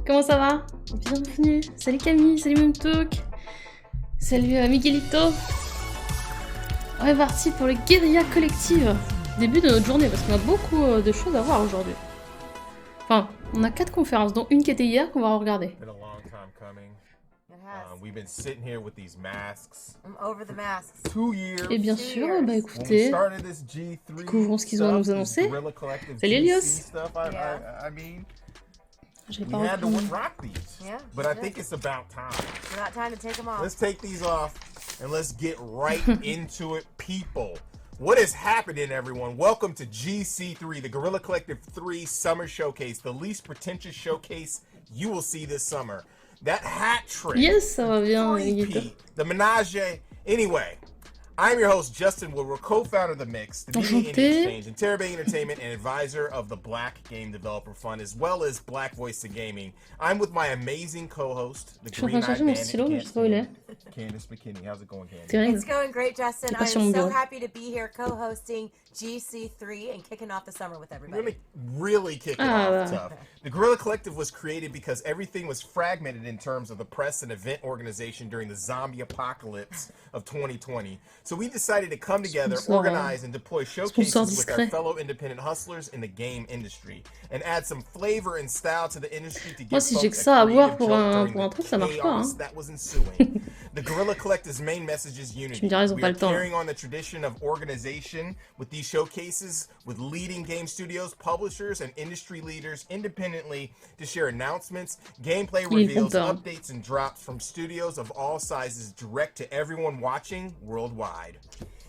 comment ça va? Bienvenue. Salut Camille, salut Mumtouk. Salut Miguelito. On est parti pour le Guerrilla Collective. Début de notre journée, parce qu'on a beaucoup de choses à voir aujourd'hui. Enfin, on a 4 conférences, dont une qui était hier qu'on va regarder. Et bien sûr, bah écoutez, découvrons ce qu'ils ont à nous annoncer. Salut Elios. J'ai pas repris. But I think it's about time. Let's take these off and let's get right into it, people. What is happening, everyone? Welcome to GC3, the Guerrilla Collective 3 Summer Showcase, the least pretentious showcase you will see this summer. That hat trick. Yes, ça va bien, the menage. Anyway, I'm your host, Justin Woodward, co-founder of The Mix, the Media Indie Exchange, and Terra Bay Entertainment, and advisor of the Black Game Developer Fund, as well as Black Voice to Gaming. I'm with my amazing co-host, the Green Eyed Bandit, Candace McKinney. How's it going, Candace? It's going great, Justin. I'm so happy to be here co-hosting GC3 and kicking off the summer with everybody. Really kicking off tough. The Guerrilla Collective was created because everything was fragmented in terms of the press and event organization during the zombie apocalypse of 2020. So we decided to come together, organize, and deploy showcases with our fellow independent hustlers in the game industry, and add some flavor and style to the industry to give folks a creative joke during the chaos that was ensuing. The Guerrilla Collective's main message is unity. We are carrying on the tradition of organization with these showcases with leading game studios, publishers, and industry leaders independently to share announcements, gameplay reveals, updates, and drops from studios of all sizes direct to everyone watching worldwide.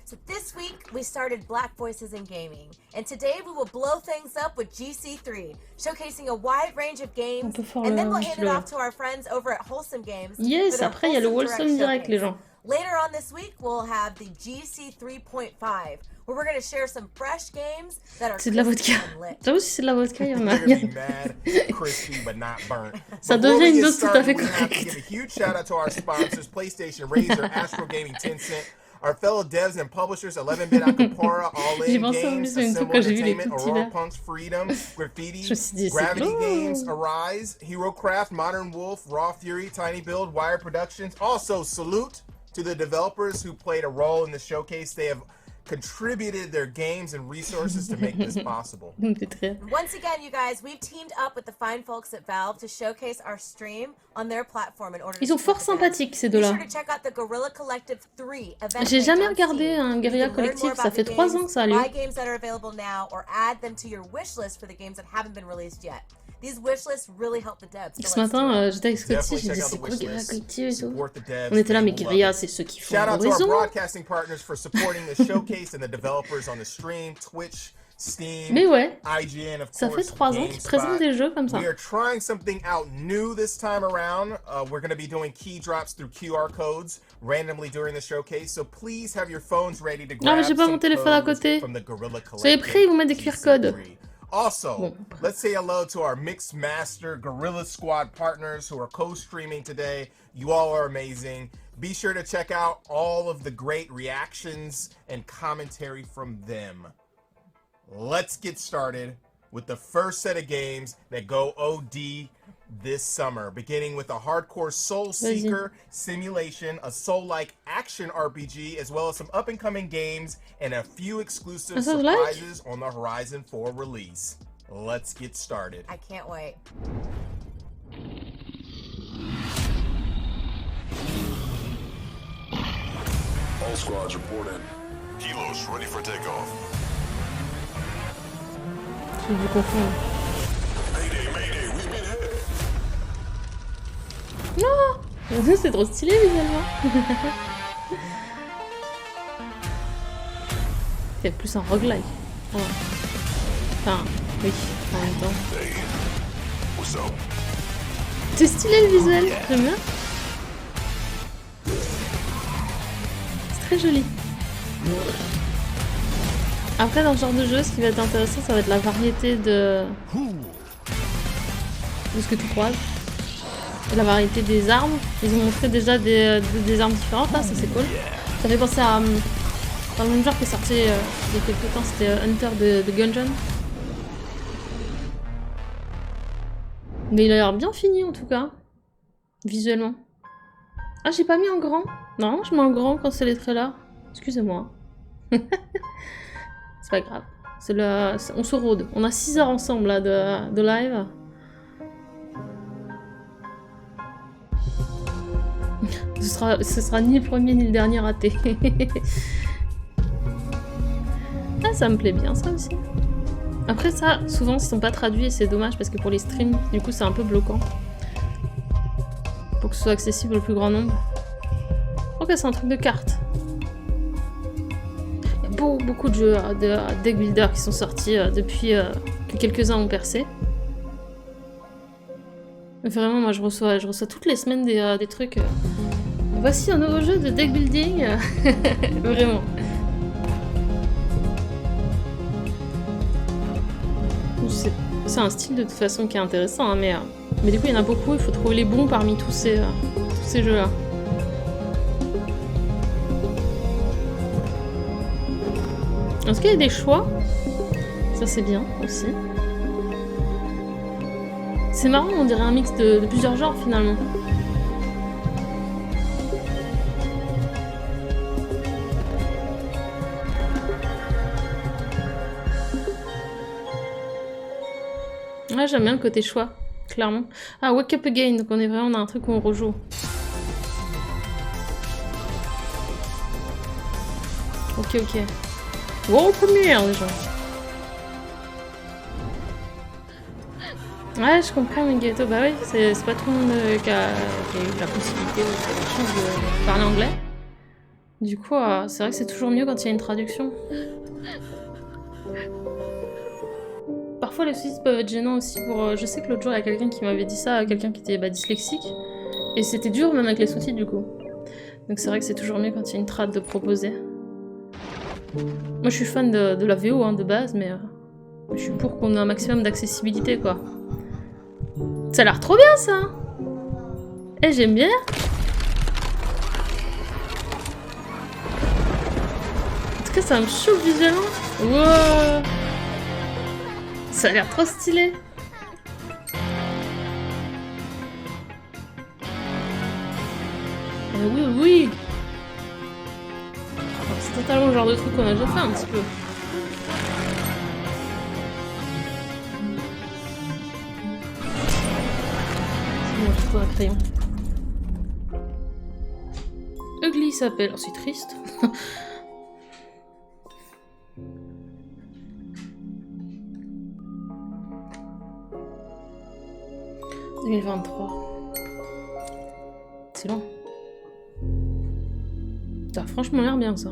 So this week, we started Black Voices in Gaming, and today we will blow things up with GC3, showcasing a wide range of games, and then we'll hand it off to our friends over at Wholesome Games. Yes, après il y a le Wholesome Direct, les gens. Later on this week, we'll have the GC 3.5, where we're going to share some fresh games that are C'est de la vodka. J'avoue, si c'est de la vodka, il y en a. Ça devient une dose tout à fait correcte. Give a huge shout out to our sponsors, PlayStation, Razer, Astro Gaming, Tencent, our fellow devs and publishers, 11-Bit Acapora, All In Games, Assemble Entertainment, Aurora Punks, Freedom, Graffiti, Gravity Games, Arise, HeroCraft, Modern Wolf, Raw Fury, Tiny Build, Wire Productions. Also, salute to the developers who played a role in the showcase. They have contributed their games and resources to make this possible. Once again, you guys, we've teamed up with the fine folks at Valve to showcase our stream on their platform in order. Ils sont fort sympathiques ces deux-là. J'ai jamais regardé un Guerrilla Collective, ça fait 3 ans que ça a lieu. Buy games that are available now or add them to your wish list for the games that haven't been released yet. These wish lists really help the devs. Ce matin, j'étais avec Scotty, j'ai dit c'est quoi Guerrilla Collective et tout. On était là, mais Guerrilla, c'est ceux qui font Shout out to raison. our broadcasting partners for supporting the showcase and the developers on the stream, Twitch, Steam, mais ouais, IGN, of ça course, fait 3 ans qu'ils présentent des jeux comme ça. We are trying something out new this time around. We're going to be doing key drops through QR codes randomly during the showcase, so please have your phones ready to grab j'ai pas mon téléphone à côté. From the Guerrilla Collective. Soyez prêts, ils vont mettre des QR codes. Also, let's say hello to our Mixed Master Guerrilla Squad partners who are co-streaming today. You all are amazing. Be sure to check out all of the great reactions and commentary from them. Let's get started with the first set of games that go OD this summer, beginning with a hardcore Soul Seeker simulation, a Soul-like action RPG, as well as some up-and-coming games and a few exclusive surprises on the horizon for release. Let's get started. I can't wait. All squads report in. Kilos ready for takeoff. Je confonds. Mayday, mayday, we've been hit. Non, c'est trop stylé visuellement. C'est plus un roguelike. Oh. Enfin, oui, en même temps. Hey, what's up? C'est stylé le visuel, j'aime bien. C'est très joli. Après, dans ce genre de jeu, ce qui va être intéressant, ça va être la variété de ce que tu croises. Et la variété des armes. Ils ont montré déjà des armes différentes, là, ça c'est cool. Ça fait penser à dans le même genre qui est sorti il y a quelques temps, c'était Hunter de Gungeon. Mais il a l'air bien fini en tout cas. Visuellement. Ah, j'ai pas mis en grand. Non, je mets en grand quand c'est les trailers. Excusez-moi. C'est pas grave. On se rôde. On a 6 heures ensemble là de live. Ce sera ni le premier ni le dernier raté. Ah, ça me plaît bien ça aussi. Après ça, souvent ils sont pas traduits et c'est dommage parce que pour les streams, du coup c'est un peu bloquant. Pour que ce soit accessible au plus grand nombre. Ok, c'est un truc de cartes. Il y a beaucoup de jeux de deck builder qui sont sortis depuis que quelques-uns ont percé. Vraiment, moi je reçois toutes les semaines des trucs. Voici un nouveau jeu de deck building. Vraiment. C'est un style de toute façon qui est intéressant, hein, mais du coup il y en a beaucoup, il faut trouver les bons parmi tous ces jeux-là. Est-ce qu'il y a des choix? Ça c'est bien aussi. C'est marrant, on dirait un mix de plusieurs genres finalement. Ouais, j'aime bien le côté choix, clairement. Ah, Wake Up Again, donc on a un truc où on rejoue. Ok. World Premiere, les gens. Ouais, je comprends, Miguelito. Bah oui, c'est pas tout le monde qui a eu la possibilité ou qui a la chance de parler anglais. Du coup, c'est vrai que c'est toujours mieux quand il y a une traduction. Parfois les sous-titres peuvent être gênants aussi pour... je sais que l'autre jour il y a quelqu'un qui m'avait dit ça, quelqu'un qui était dyslexique. Et c'était dur même avec les sous-titres du coup. Donc c'est vrai que c'est toujours mieux quand il y a une trad de proposer. Moi je suis fan de la VO hein, de base, mais je suis pour qu'on ait un maximum d'accessibilité quoi. Ça a l'air trop bien ça. Eh j'aime bien. En tout cas ça me chauffe visuellement. Wow. Ça a l'air trop stylé. Oui. C'est totalement le genre de truc qu'on a déjà fait un petit peu. C'est bon, je trouve un crayon. Ugly s'appelle. Oh, c'est triste. 2023. C'est long. Ça a franchement l'air bien ça.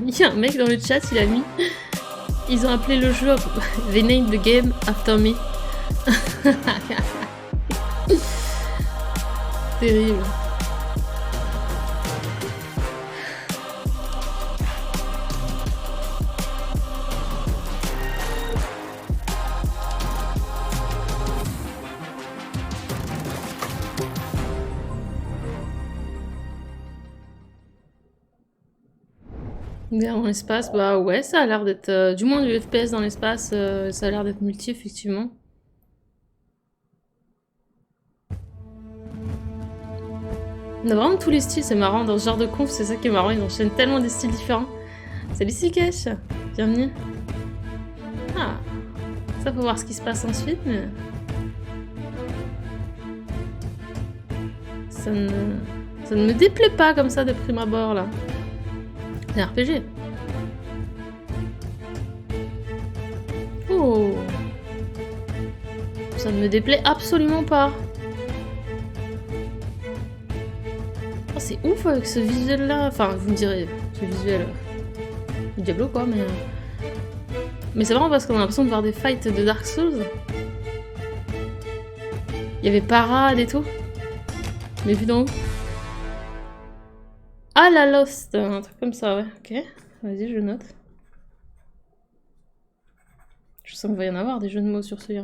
Il y a un mec dans le chat, il a mis... Ils ont appelé le jeu... They named the game after me. Terrible. Dans l'espace, bah ouais, ça a l'air d'être... du moins du FPS dans l'espace, ça a l'air d'être multi, effectivement. On a vraiment tous les styles, c'est marrant. Dans ce genre de conf, c'est ça qui est marrant, ils enchaînent tellement des styles différents. Salut Sikesh, bienvenue. Ah, ça faut voir ce qui se passe ensuite, mais... Ça ne me déplaît pas comme ça de prime abord, là. C'est un RPG. Oh. Ça ne me déplaît absolument pas. Oh, c'est ouf avec ce visuel là. Enfin, vous me direz, ce visuel du Diablo quoi, mais c'est vraiment parce qu'on a l'impression de voir des fights de Dark Souls. Il y avait parade et tout. Mais vu d'en haut. Ah la Lost, un truc comme ça, ouais. Ok, vas-y, je note. Je sens qu'il va y en avoir des jeux de mots sur celui-là.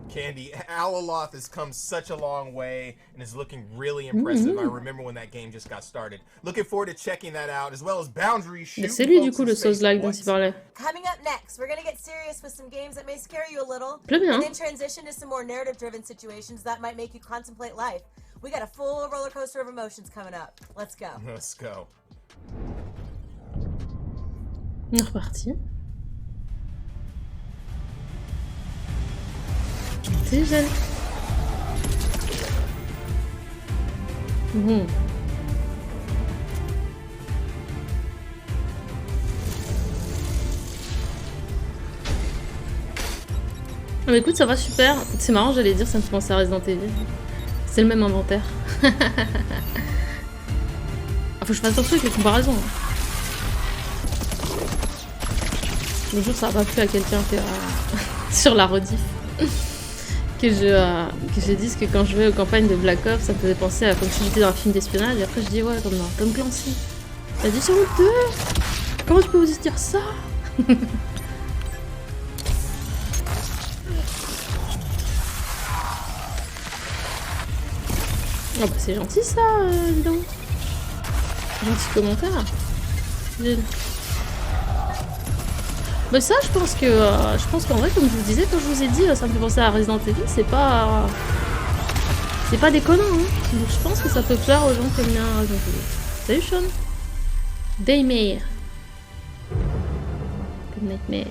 Candy, Alaloth has come such a long way and is looking really impressive. I remember when that game just got started. Looking forward to checking that out, as well as Boundary Shoot. C'est lui du coup le Souls-like dont il parlait. Coming up next, we're gonna get serious with some games that may scare you a little, Très bien. and then transition to some more narrative-driven situations that might make you contemplate life. We got a full roller coaster of emotions coming up. Let's go. Let's go. On est reparti. Déjà. Bon. Ah, mais écoute, ça va super. C'est marrant, j'allais dire, ça me fait penser à Resident Evil. C'est le même inventaire. Ah, faut que je fasse attention avec les comparaisons. Le jour, ça va pas plu à quelqu'un qui est sur la Redif. que je dise que quand je vais aux campagnes de Black Ops, ça me faisait penser à comme si j'étais dans un film d'espionnage. Et après, je dis, ouais, comme dans Tom Clancy. T'as dit sur le 2 ? Comment tu peux vous dire ça ? Oh bah c'est gentil ça, dis donc. Gentil commentaire. Bah ça, je pense qu'en vrai, comme je vous disais, quand je vous ai dit, ça me fait penser à Resident Evil, c'est pas déconnant, hein. Donc je pense que ça peut plaire aux gens qui aiment bien Resident Evil. Salut Sean. Daymare. Good Nightmare.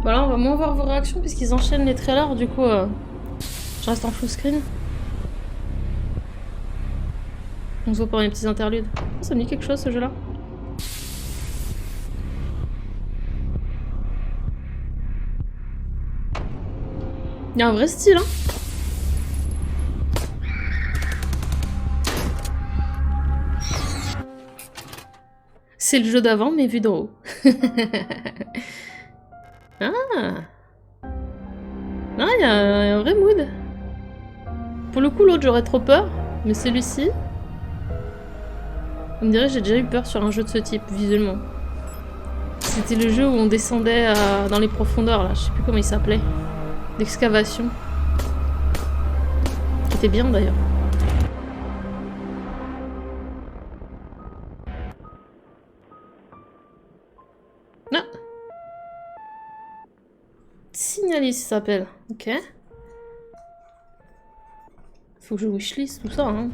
Voilà, on va moins voir vos réactions puisqu'ils enchaînent les trailers, du coup je reste en full screen. On se voit pendant les petits interludes. Oh, ça me dit quelque chose ce jeu là. Il y a un vrai style hein. C'est le jeu d'avant mais vu d'en haut. Ah, il y a un vrai mood. Pour le coup, l'autre, j'aurais trop peur. Mais celui-ci... On me dirait que j'ai déjà eu peur sur un jeu de ce type, visuellement. C'était le jeu où on descendait dans les profondeurs, là. Je sais plus comment il s'appelait. D'excavation. C'était bien, d'ailleurs. Ah, Signalis, ça s'appelle. Ok. Faut que je wishlist tout ça, hein.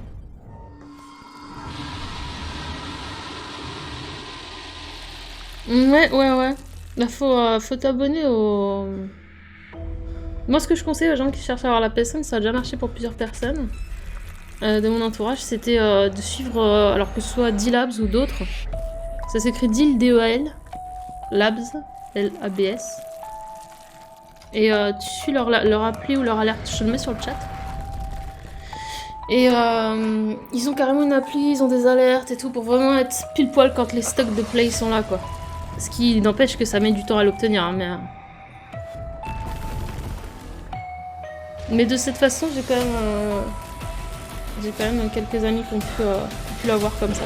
Ouais. Là, faut t'abonner au... Moi, ce que je conseille aux gens qui cherchent à avoir la PS5, ça a déjà marché pour plusieurs personnes de mon entourage, c'était de suivre, alors que ce soit D-Labs ou d'autres. Ça s'écrit DIL, D-E-A-L. Labs, L-A-B-S. Et tu suis leur appli ou leur alerte, je te le mets sur le chat. Et ils ont carrément une appli, ils ont des alertes et tout pour vraiment être pile poil quand les stocks de play sont là quoi. Ce qui n'empêche que ça met du temps à l'obtenir, hein, mais de cette façon j'ai quand même quelques amis qui ont pu l'avoir comme ça.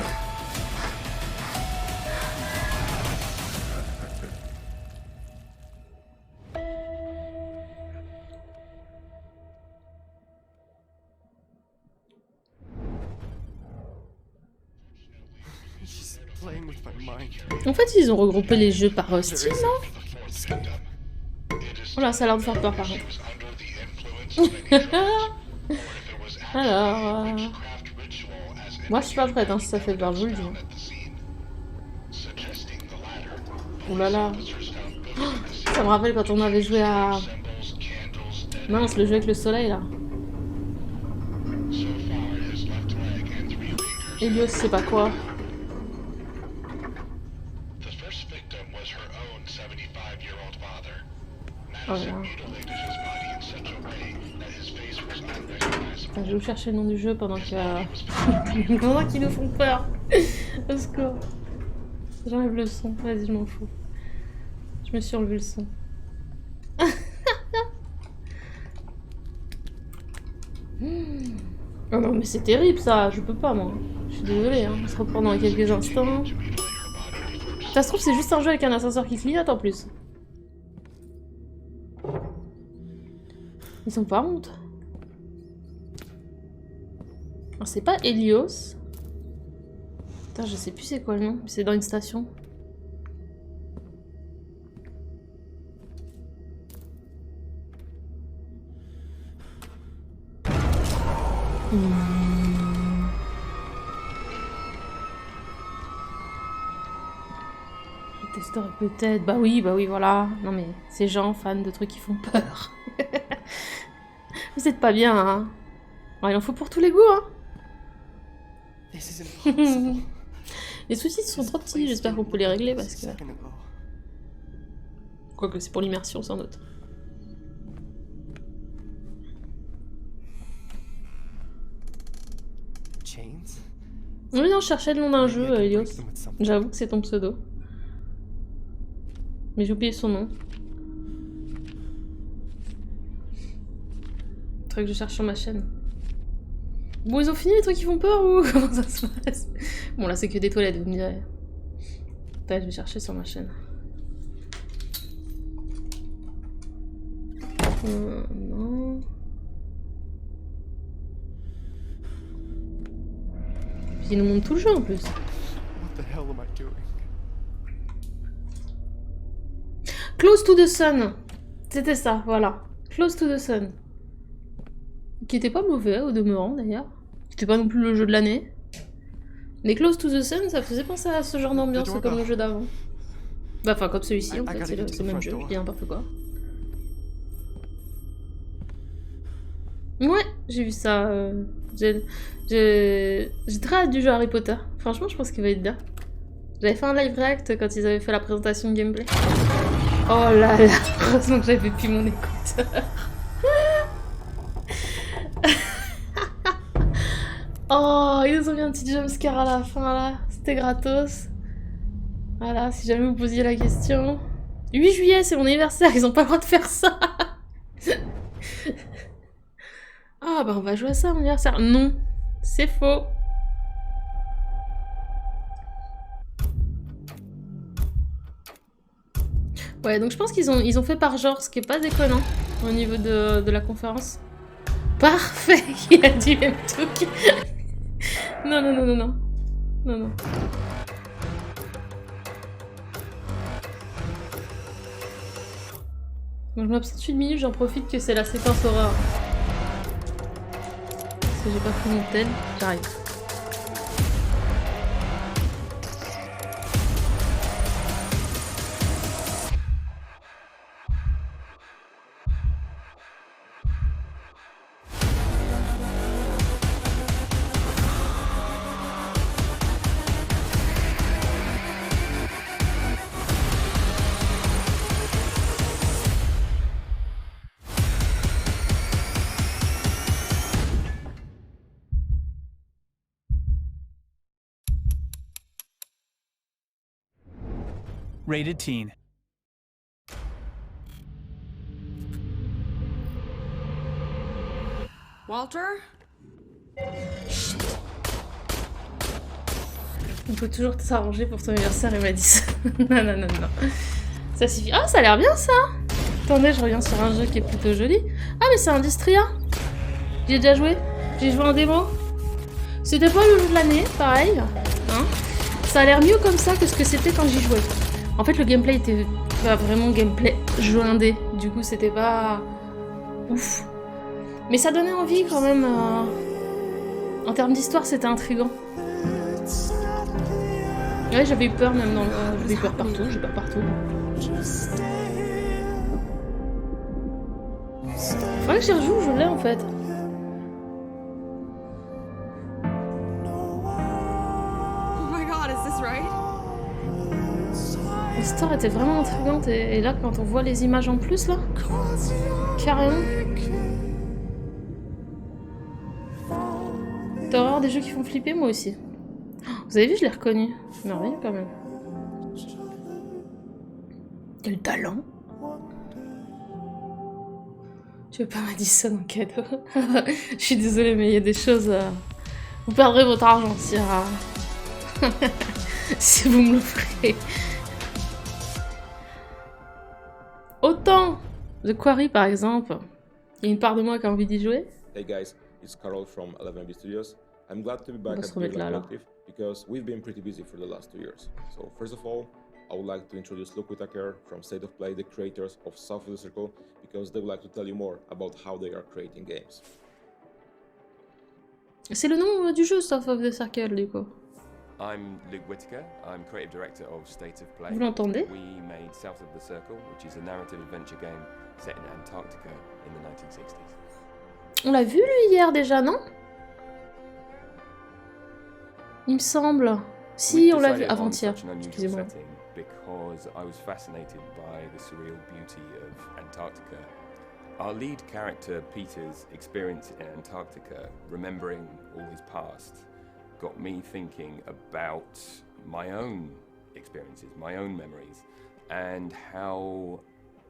En fait, ils ont regroupé les jeux par style, non? Voilà, ça a l'air de faire peur par contre. Alors... Moi, je suis pas prête, hein, si ça fait peur, je vous le dis. Oh là là. Ça me rappelle quand on avait joué à... Mince, le jeu avec le soleil, là. Helios, je sais pas quoi. Oh là là. Attends, je vais vous chercher le nom du jeu pendant qu'il nous font peur. Au secours. J'enlève le son. Vas-y, je m'en fous. Je me suis enlevé le son. Oh non mais c'est terrible ça, je peux pas moi. Je suis désolée, hein. On se reprend dans quelques instants. Ça se trouve c'est juste un jeu avec un ascenseur qui clignote en plus. Ils ont pas honte. C'est pas Helios. Putain, je sais plus c'est quoi le nom, c'est dans une station. Le testeur peut-être. Bah oui, voilà. Non mais ces gens fans de trucs qui font peur. Vous êtes pas bien, hein. Bon, il en faut pour tous les goûts, hein. Les soucis sont trop petits, j'espère qu'on peut les régler parce que... Quoique c'est pour l'immersion sans doute. Oui, non, je cherchais le nom d'un jeu, Helios. J'avoue que c'est ton pseudo. Mais j'ai oublié son nom. Faudrait que je cherche sur ma chaîne. Bon, ils ont fini les trucs qui font peur ou comment ça se passe? Bon, là, c'est que des toilettes, vous me direz. Attends, je vais chercher sur ma chaîne. Non. Puis ils nous montrent tout le jeu en plus. Close to the Sun. C'était ça, voilà. Close to the Sun. Qui était pas mauvais au demeurant d'ailleurs. C'était pas non plus le jeu de l'année. Mais Close to the Sun, ça faisait penser à ce genre d'ambiance comme le jeu d'avant. Bah, enfin, comme celui-ci en fait, c'est le même jeu, je dis n'importe quoi. Ouais, j'ai vu ça. J'ai très hâte du jeu Harry Potter. Franchement, je pense qu'il va être bien. J'avais fait un live react quand ils avaient fait la présentation de gameplay. Oh là là, heureusement que j'avais plus mon écouteur. Oh, ils nous ont mis un petit jumpscare à la fin là. C'était gratos. Voilà, si jamais vous posiez la question. 8 juillet, c'est mon anniversaire, ils ont pas le droit de faire ça. Ah bah on va jouer à ça à mon anniversaire. Non, c'est faux. Ouais, donc je pense qu'ils ont fait par genre, ce qui est pas déconnant au niveau de la conférence. Parfait, il a dit même truc. Non, non, non, non, non. Non, non. Donc je m'absente une minute, j'en profite que c'est la séquence horreur. Parce que j'ai pas pris mon tel, j'arrive. Rated teen. Walter? On peut toujours s'arranger pour ton anniversaire, il m'a dit ça. Non, non, non, non. Ça suffit. Ah, ça a l'air bien ça. Attendez, je reviens sur un jeu qui est plutôt joli. Ah, mais c'est Industria. J'y ai déjà joué. J'ai joué en démo. C'était pas le jeu de l'année, pareil. Hein, ça a l'air mieux comme ça que ce que c'était quand j'y jouais. En fait, le gameplay était pas vraiment gameplay jeu indé. Du coup, c'était pas ouf. Mais ça donnait envie quand même. En termes d'histoire, c'était intriguant. Ouais, j'avais eu peur même dans le... J'avais eu peur partout, j'ai peur partout. Faudrait que j'y rejoue, je l'ai en fait. L'histoire était vraiment intrigante et là quand on voit les images en plus là, carrément. T'as horreur des jeux qui font flipper, moi aussi. Vous avez vu, je l'ai reconnu. Merveilleux quand même. Quel talent. Tu veux pas Madison en cadeau? Je suis désolée, mais il y a des choses... Vous perdrez votre argent si vous me l'offrez. Autant de Quarry, par exemple. Il y a une part de moi qui a envie d'y jouer. Hey guys, it's Carol from 11B Studios. I'm glad to be back at remettre Guerrilla là, Collective because we've been pretty busy for the last 2 years. So first of all, I would like to introduce Luke Whitaker from State of Play, the creators of South of the Circle, because they would like to tell you more about how they are creating games. C'est le nom du jeu, South of the Circle, du coup. I'm Luke Whitaker. I'm creative director of State of Play. Vous l'entendez? We made South of the Circle, which is a narrative adventure game set in Antarctica in the 1960s. On l'a vu, lui, hier, déjà, non? Il me semble. Si, on l'a vu avant-hier. Excusez-moi. Because I was fascinated by the surreal beauty of Antarctica. Our lead character, Peter's experience in Antarctica, remembering all his past, got me thinking about my own experiences, my own memories, and how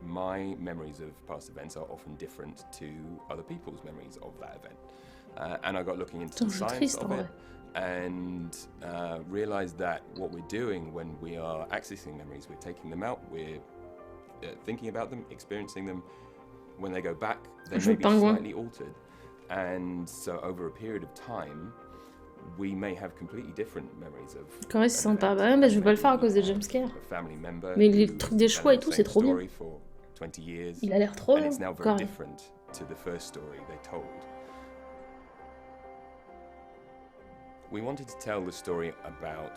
my memories of past events are often different to other people's memories of that event. And I got looking into the science of it and realized that what we're doing when we are accessing memories, we're taking them out, we're thinking about them, experiencing them. When they go back, they may be slightly altered. And so over a period of time, we may have completely different memories of. Quand même, c'est sympa. Bah, je vais pas le faire à cause des jumpscares. Mais les trucs des choix et tout, c'est trop bien. Il a l'air trop bien. Quand même. We wanted to tell the story about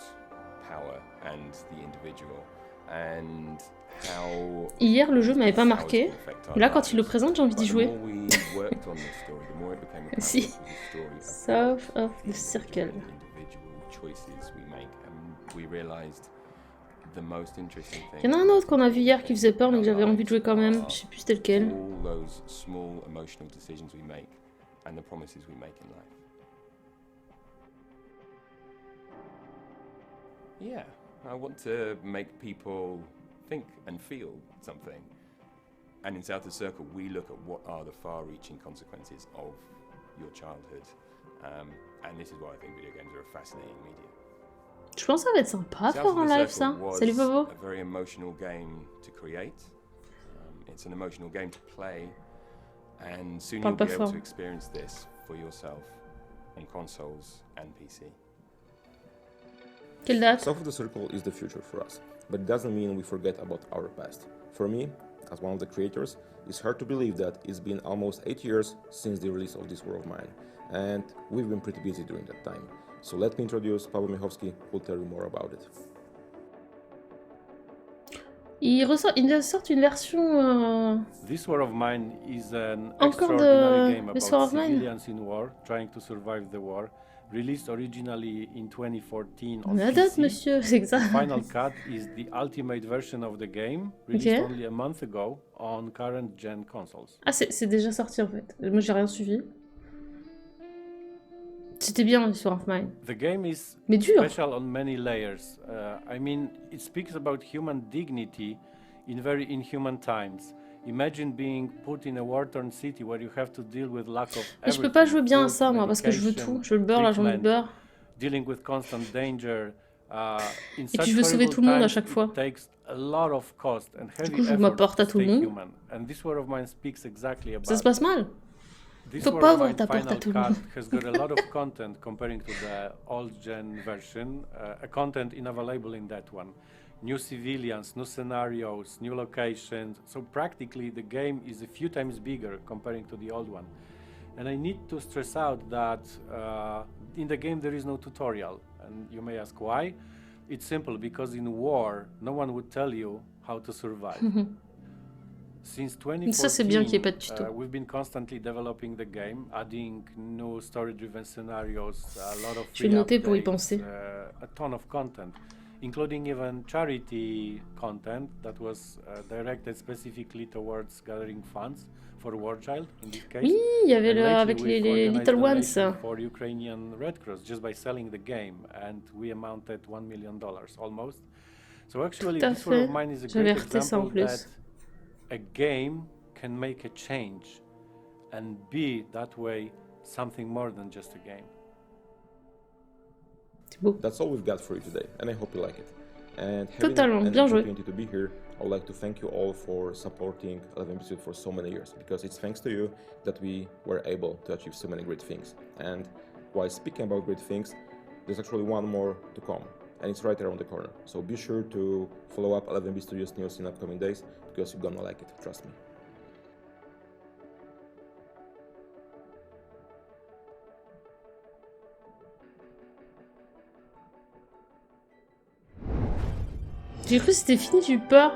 power and the individual and how. Hier, le jeu m'avait pas marqué. Mais là, quand il le présente, j'ai envie d'y jouer. Si. South of the Circle. Il y en a un autre qu'on a vu hier qui faisait peur, mais que j'avais envie de jouer quand même. Je sais plus c'était lequel. Yeah, I want to make people think and feel something. And in South of the Circle, we look at what are the far-reaching consequences of your childhood. And this is why I think video games are a fascinating medium. Je pense que ça va être sympa à faire en live, ça. Salut, Bobo. A very emotional game to create. It's an emotional game to play. And soon you'll be able to experience this for yourself on consoles and PC. Quelle date? South of the Circle is the future for us, but it doesn't mean we forget about our past. For me, as one of the creators, it's hard to believe that it's been almost 8 years since the release of this War of Mine, and we've been pretty busy during that time. So let me introduce Paweł Michowski, who will tell you more about it. Il sort une version. This War of Mine is an extraordinary game about civilians in war trying to survive the war. Released originally in 2014 on la PC. date, monsieur, c'est exact. Final Cut is the ultimate version of the game, released only a month ago on current gen consoles. Ah, c'est déjà sorti en fait. Moi, j'ai rien suivi. C'était bien l'histoire of Mine. The game is special on many layers. I mean, it speaks about human dignity in very inhuman times. Imagine being put in a war-torn city where you have to deal with lack of everything. Je peux pas jouer bien à ça, moi, parce que je veux tout. Je veux le beurre, là, j'ai envie de beurre. Dealing with constant danger. Et puis je veux sauver tout le monde à chaque fois. Du coup, je m'apporte à tout le monde. Ça se passe mal. Faut pas avoir ta porte à tout le monde. Has got a lot of content comparing to the old gen version. A content unavailable in that one. New civilians, new scenarios, new locations. So practically the game is a few times bigger comparing to the old one. And I need to stress out that in the game there is no tutorial. And you may ask why. It's simple, because in war, no one would tell you how to survive. Since 2014, we've been constantly developing the game, adding new story-driven scenarios, a lot of free updates, a ton of content, including even charity content that was directed specifically towards gathering funds for War Child in this case. Oui, il y avait avec les Little Ones. For Ukrainian Red Cross just by selling the game, and we amounted $1 million almost. So actually, this War of Mine is a great example that a game can make a change and be that way something more than just a game. That's all we've got for you today, and I hope you like it. And Totalement, having bien an joué. opportunity to be here, I would like to thank you all for supporting 11bit for so many years, because it's thanks to you that we were able to achieve so many great things. And while speaking about great things, there's actually one more to come, and it's right around the corner. So be sure to follow up 11bit Studios news in upcoming days, because you're gonna like it, trust me. J'ai cru que c'était fini, j'ai eu peur.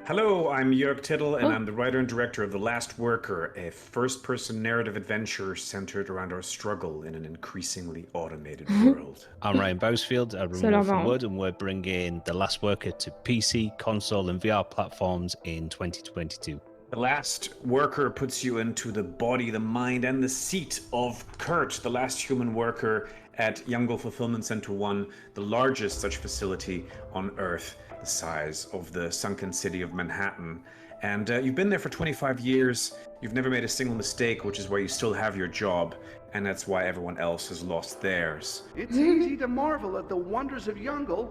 Hello, I'm Jörg Tittel, and Oh. I'm the writer and director of The Last Worker, a first-person narrative adventure centered around our struggle in an increasingly automated world. I'm Ryan Bousfield, I run Ça a l'air Wolf and marrant. Wood, and we're bringing The Last Worker to PC, console, and VR platforms in 2022. The Last Worker puts you into the body, the mind, and the seat of Kurt, the last human worker at Youngle Fulfillment Center 1, the largest such facility on Earth, the size of the sunken city of Manhattan. And you've been there for 25 years, you've never made a single mistake, which is why you still have your job, and that's why everyone else has lost theirs. It's easy to marvel at the wonders of Youngle,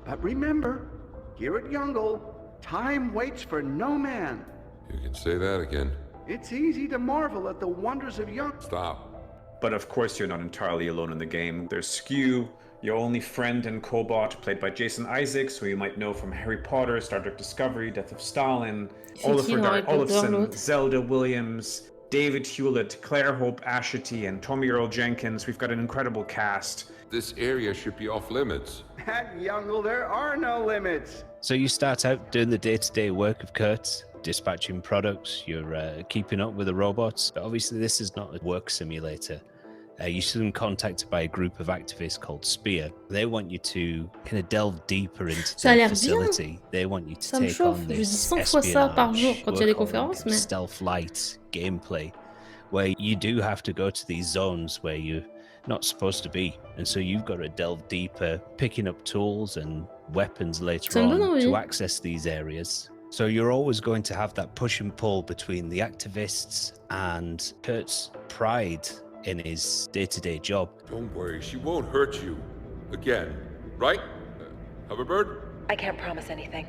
but remember, here at Youngle, time waits for no man. You can say that again. It's easy to marvel at the wonders of Youngle. Stop. But of course you're not entirely alone in the game. There's Skew, your only friend and Cobot, played by Jason Isaacs, who you might know from Harry Potter, Star Trek Discovery, Death of Stalin, Oliver Harry Potter, Olafson, l'autre. Zelda Williams, David Hewlett, Claire Hope Ashity, and Tommy Earl Jenkins. We've got an incredible cast. This area should be off limits. At Youngle, there are no limits. So you start out doing the day-to-day work of Kurt, dispatching products, you're keeping up with the robots, but obviously this is not a work simulator. You're soon contacted by a group of activists called Spear. They want you to kind of delve deeper into Ça a the l'air facility. They want you to Ça me take on chauffe. Je dis this 100 fois ça par jour espionage, quand il y a des work on conférences, mais... stealth light gameplay, where you do have to go to these zones where you're not supposed to be. And so you've got to delve deeper, picking up tools and weapons later Ça me donne on envie. to access these areas. So you're always going to have that push and pull between the activists and Kurt's pride in his day-to-day job. Don't worry, she won't hurt you. Again, right? Hoverbird? I can't promise anything.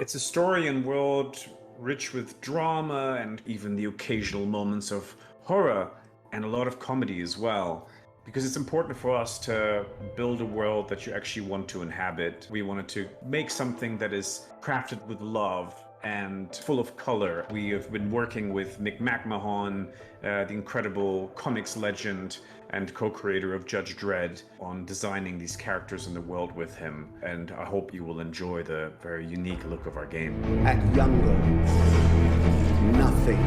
It's a story and world rich with drama and even the occasional moments of horror and a lot of comedy as well. Because it's important for us to build a world that you actually want to inhabit. We wanted to make something that is crafted with love and full of color. We have been working with Mick McMahon, the incredible comics legend and co-creator of Judge Dredd, on designing these characters in the world with him. And I hope you will enjoy the very unique look of our game. At Youngle, nothing.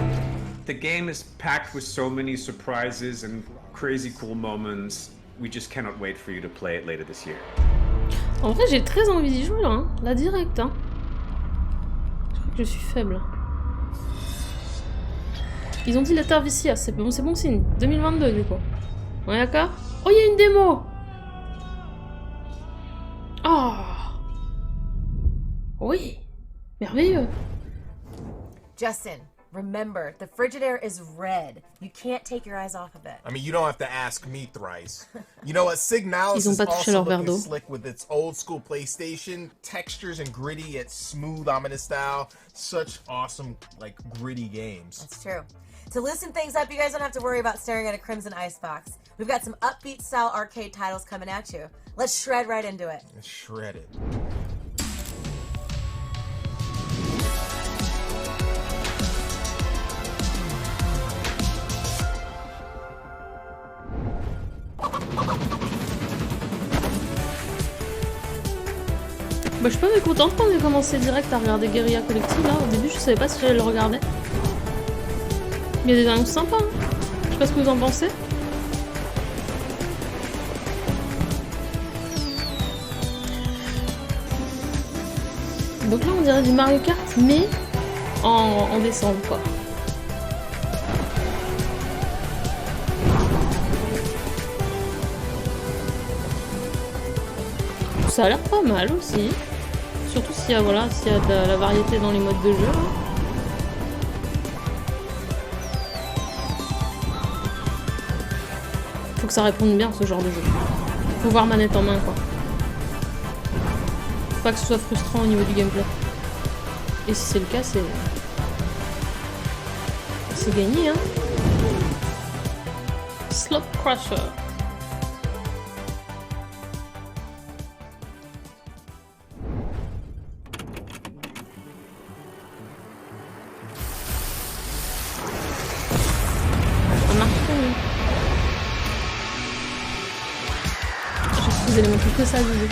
The game is packed with so many surprises and crazy cool moments. We just cannot wait for you to play it later this year. En vrai, j'ai très envie d'y jouer là, hein. Là direct. Hein. Je crois que je suis faible. Ils ont dit Letter Vicious, c'est bon signe. 2022 du coup. On est d'accord? Oh, il y a une démo! Oh! Oui! Merveilleux! Justin, remember, the Frigidaire is red. You can't take your eyes off of it. I mean, you don't have to ask me thrice. You know what? Signalis Ils ont is pas touché also leur verre looking d'eau. slick with its old school PlayStation textures and gritty yet smooth, ominous style. Such awesome, like, gritty games. That's true. To loosen things up, you guys don't have to worry about staring at a Crimson Icebox. We've got some upbeat style arcade titles coming at you. Let's shred right into it. Shred it. Bah, je suis pas mécontente qu'on ait commencé direct à regarder Guerrilla Collective là. Au début, je savais pas si j'allais le regarder. Il y a des annonces sympas, hein. Je sais pas ce que vous en pensez. Donc là, on dirait du Mario Kart, mais en décembre, quoi. Ça a l'air pas mal aussi. Surtout s'il y a, voilà, s'il y a de la variété dans les modes de jeu. faut que ça réponde bien ce genre de jeu. Pouvoir manette en main quoi. Faut pas que ce soit frustrant au niveau du gameplay. Et si c'est le cas, c'est gagné hein. Slot Crusher. Vous allez montrer que ça, Zouzou.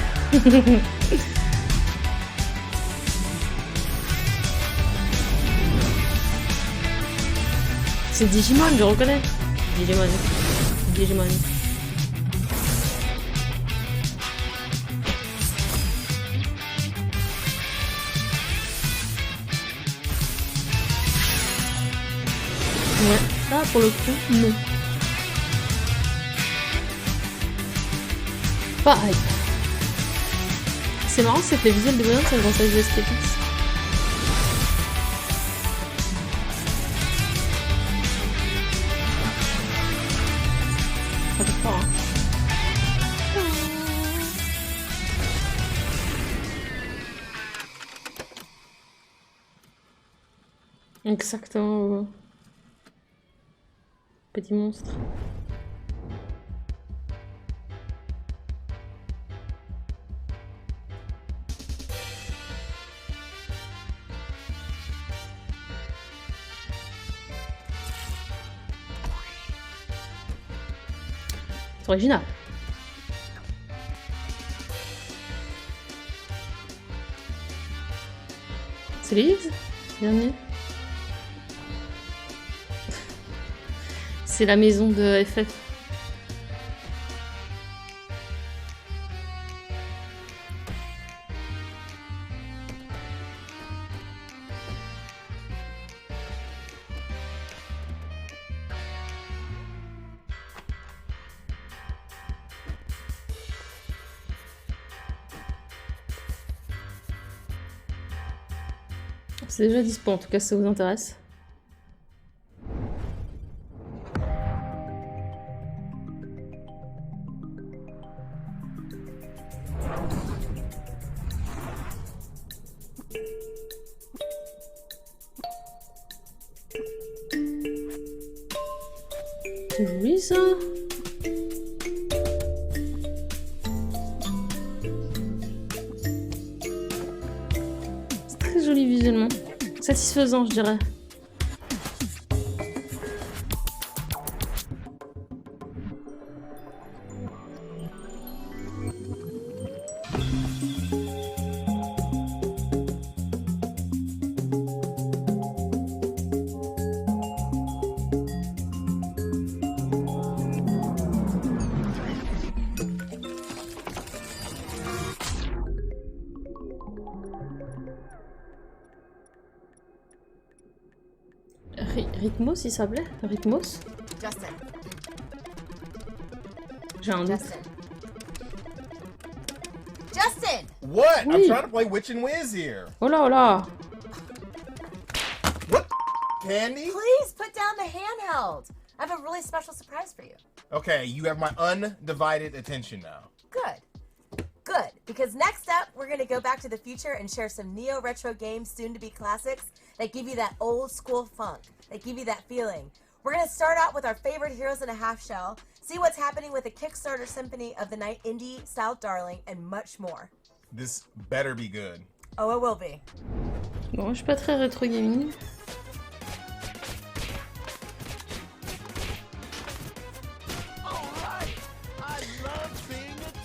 C'est Digimon, je reconnais. Digimon. Digimon. Ouais, ça pour le coup, non. Pareil. C'est marrant, c'est que les visuels de bonhomme sont dans sa esthétique. Ça fait fort, hein. Exactement. Petit monstre. C'est original. C'est Lise dernier. C'est la maison de FF. C'est déjà dispo en tout cas si ça vous intéresse. C'est joli ça. C'est très joli visuellement. Satisfaisant, je dirais. Rythmos, il s'appelait Rythmos. J'ai un doute. Justin! What? Oui. I'm trying to play Witch and Wiz here. Oh là oh là. What? Candy? Please put down the handheld. I have a really special surprise for you. Okay, you have my undivided attention now. Good. Good, because next up, we're going to go back to the future and share some neo-retro games, soon-to-be classics, that give you that old-school funk, that give you that feeling. We're going to start out with our favorite Heroes in a Half Shell, see what's happening with the Kickstarter Symphony of the Night indie-style darling, and much more. This better be good. Oh, it will be. Bon, je suis pas très rétro gaming.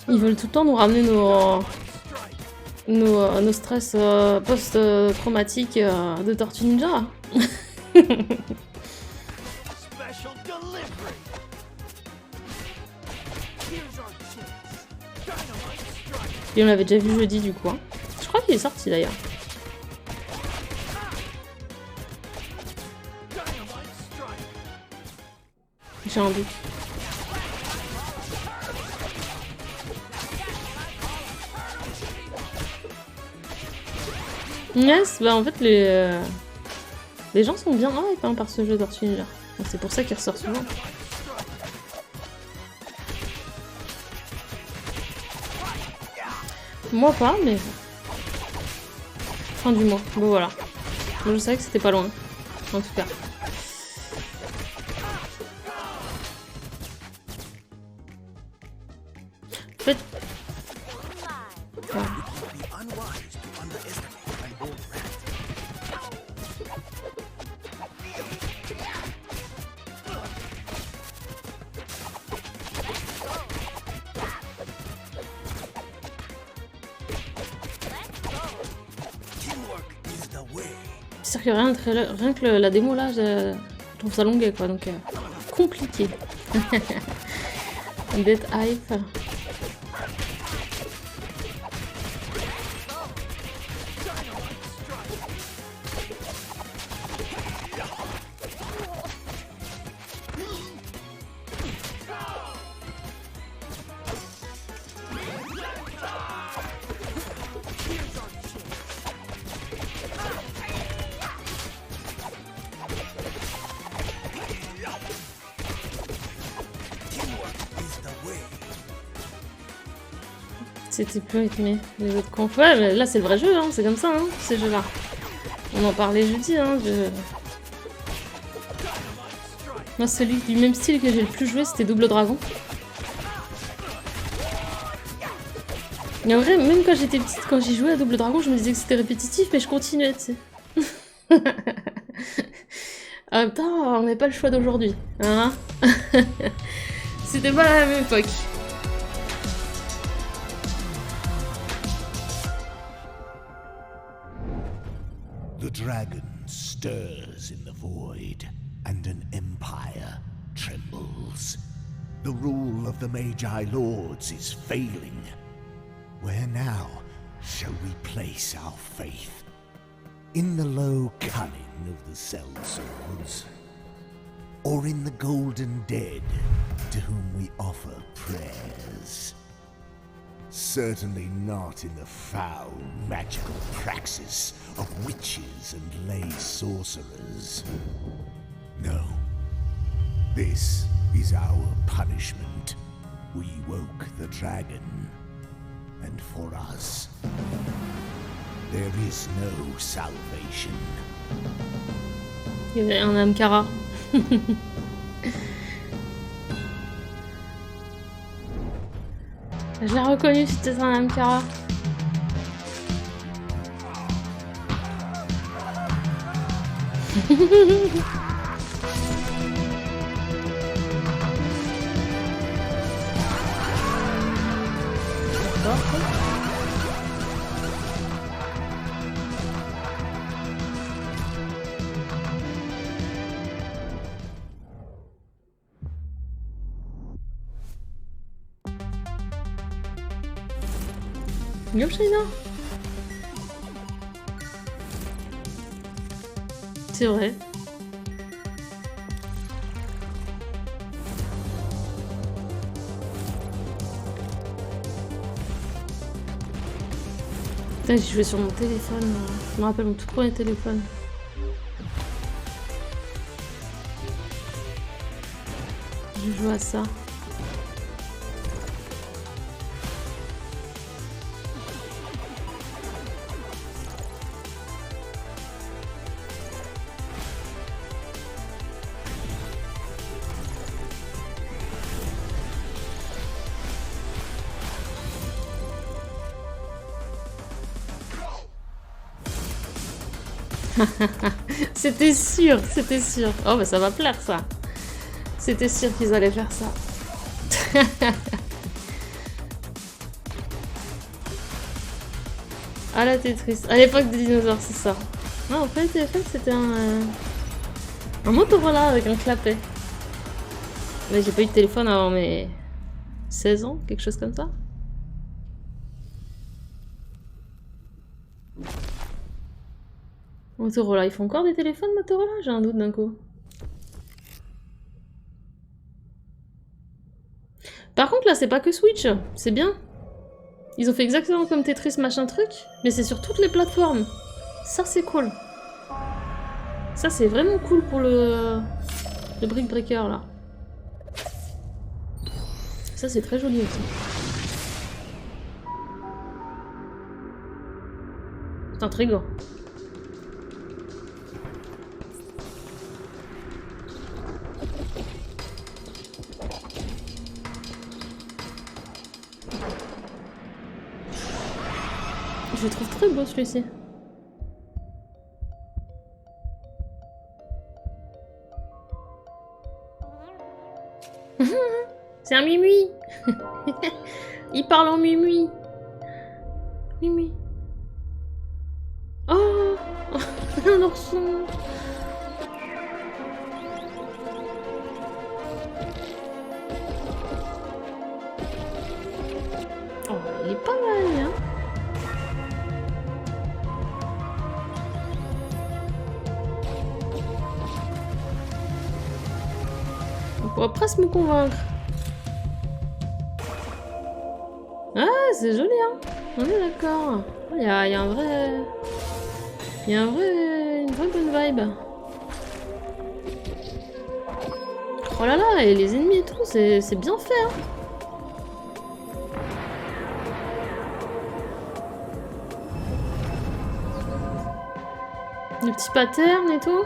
Ils veulent tout le temps nous ramener nos stress post-traumatiques de Tortue Ninja. Et on l'avait déjà vu jeudi du coup. Hein. Je crois qu'il est sorti d'ailleurs. J'ai un doute. Yes, bah en fait les gens sont bien hype hein, par ce jeu Tortue Ninja. C'est pour ça qu'il ressort souvent. Moi pas, mais... Fin du mois. Bon voilà. Moi, je savais que c'était pas loin. En tout cas. En fait... Ouais. C'est que rien que la démo là, je trouve ça longuet quoi, donc compliqué. Dead Hype. C'était plus rythmé. Les autres confs. Ouais, mais là c'est le vrai jeu, hein. C'est comme ça, hein, ces jeux-là. On en parlait jeudi, hein. Moi, celui du même style que j'ai le plus joué, c'était Double Dragon. Et en vrai, même quand j'étais petite, quand j'y jouais à Double Dragon, je me disais que c'était répétitif, mais je continuais, tu sais. En même temps, on n'a pas le choix d'aujourd'hui, hein. C'était pas la même époque. The dragon stirs in the void, and an empire trembles. The rule of the Magi Lords is failing. Where now shall we place our faith? In the low cunning of the sellswords? Or in the golden dead to whom we offer prayers? Certainly not in the foul magical praxis of witches and lay sorcerers. No. This is our punishment. We woke the dragon. And for us, there is no salvation. Il y avait un Amkara. Je l'ai reconnu, c'était un Amkara. C'est vrai. Putain, j'ai joué sur mon téléphone. Je me rappelle mon tout premier téléphone. J'ai joué à ça. C'était sûr, c'était sûr. Oh bah ça va plaire ça. C'était sûr qu'ils allaient faire ça. Ah la Tetris. À l'époque des dinosaures, c'est ça. Non, en fait, le téléphone c'était un Motorola avec un clapet. Mais j'ai pas eu de téléphone avant mes 16 ans, quelque chose comme ça. Motorola, ils font encore des téléphones Motorola? J'ai un doute d'un coup. Par contre là c'est pas que Switch, c'est bien. Ils ont fait exactement comme Tetris machin truc, mais c'est sur toutes les plateformes. Ça c'est cool. Ça c'est vraiment cool pour le Brick Breaker là. Ça c'est très joli aussi. C'est intriguant. Je le trouve très beau celui-ci. C'est un mimi. Il parle en mimi. Mimi. Oh, un ourson. Oh, il est pas mal, hein. On pourrait presque me convaincre. Ah, c'est joli, hein. On est d'accord. Il y a un vrai... Il y a une vraie bonne vibe. Oh là là, et les ennemis et tout, c'est bien fait, hein. Les petits patterns et tout.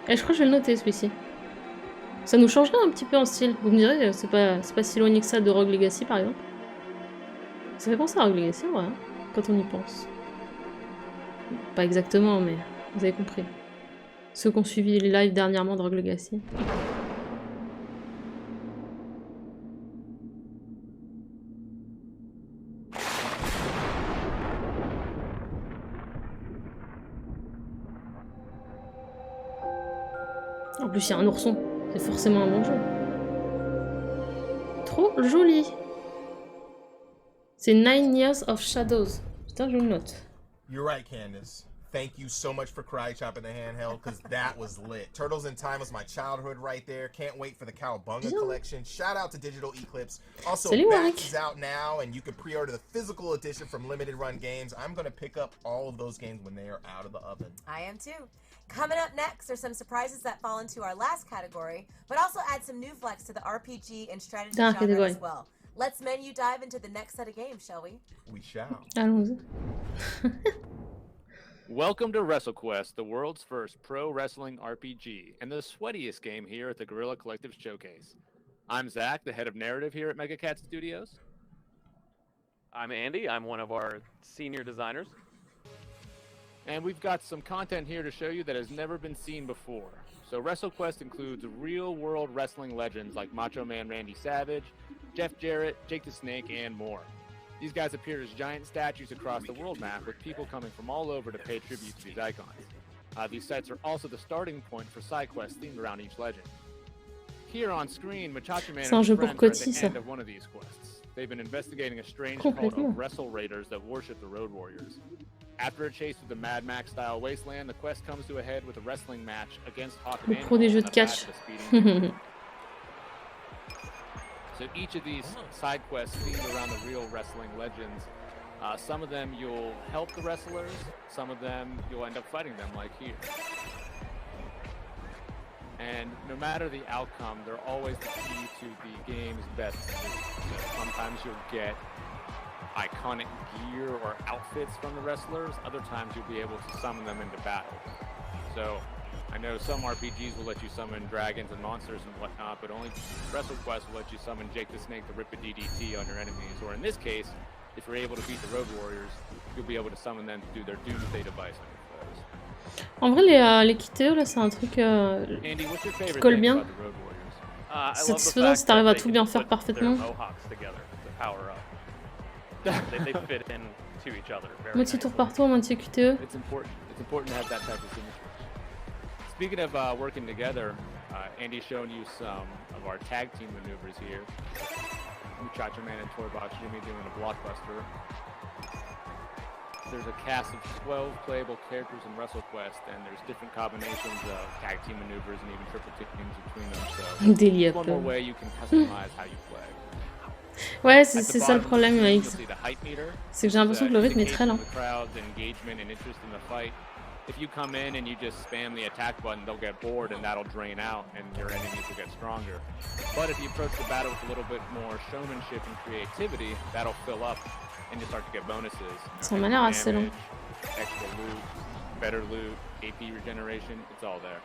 Et je crois que je vais le noter celui-ci. Ça nous changerait un petit peu en style. Vous me direz, c'est pas si éloigné que ça de Rogue Legacy par exemple. Ça fait penser à Rogue Legacy, ouais, hein, quand on y pense. Pas exactement, mais vous avez compris. Ceux qui ont suivi les lives dernièrement de Rogue Legacy. En plus, il y a un ourson. C'est forcément un bon jeu. Trop joli. C'est 9 Years of Shadows. Putain, je le note. You're right, Candace. Thank you so much for Cry Chopping the handheld, because that was lit. Turtles in Time was my childhood right there. Can't wait for the Cowabunga collection. Shout out to Digital Eclipse. Also, Back is out now, and you can pre-order the physical edition from Limited Run Games. I'm going to pick up all of those games when they are out of the oven. I am too. Coming up next are some surprises that fall into our last category, but also add some new flex to the RPG and strategy genre as well. Let's menu dive into the next set of games, shall we? We shall. Allons-y. Welcome to WrestleQuest, the world's first pro wrestling RPG, and the sweatiest game here at the Guerrilla Collective Showcase. I'm Zach, the head of narrative here at MegaCat Studios. I'm Andy, I'm one of our senior designers. And we've got some content here to show you that has never been seen before. So WrestleQuest includes real-world wrestling legends like Macho Man Randy Savage, Jeff Jarrett, Jake the Snake, and more. These guys appear as giant statues across the world map with people coming from all over to pay tribute to these icons. These sites are also the starting point for side quests themed around each legend. Here on screen, Machacha Man and his friends are at the end of one of these quests. They've been investigating a strange cult of Wrestle Raiders that worship the Road Warriors. After a chase through the Mad Max-style wasteland, the quest comes to a head with a wrestling match against Hawk and Pro des jeux de catch. So each of these side quests themed around the real wrestling legends. Some of them you'll help the wrestlers, some of them you'll end up fighting them, like here. And no matter the outcome, they're always the key to the game's best. Sometimes you'll get iconic gear or outfits from the wrestlers, other times you'll be able to summon them into battle. So I know some RPGs will let you summon dragons and monsters and whatnot, but only WrestleQuest will let you summon Jake the Snake to rip a DDT on your enemies, or in this case, if you're able to beat the Road Warriors, you'll be able to summon them to do their Doomsday device on your foes. En vrai, les Kiteo, là, c'est un truc qui colle bien. Satisfaisant si t'arrives à tout bien faire parfaitement. Moitié tour par tour, moitié QTE. It's important to have that type of symmetry. Speaking of working together, Andy's shown you some of our tag team maneuvers here. Muchacho Man and Toybox Jimmy doing a blockbuster. There's a cast of 12 playable characters in WrestleQuest, and there's different combinations of tag team maneuvers and even triple teams between them. So one more way you can customize how you play. Ouais, c'est ça le problème avec ça. C'est que j'ai l'impression que le rythme est très lent. if you come in and you just spam the attack button, they'll get bored and that'll drain out and your enemies will get stronger. But if you approach the battle with a little bit more showmanship and creativity, that'll fill up and you start to get bonuses. Ça m'a l'air assez long. Extra loot, better loot, AP regeneration, it's all there.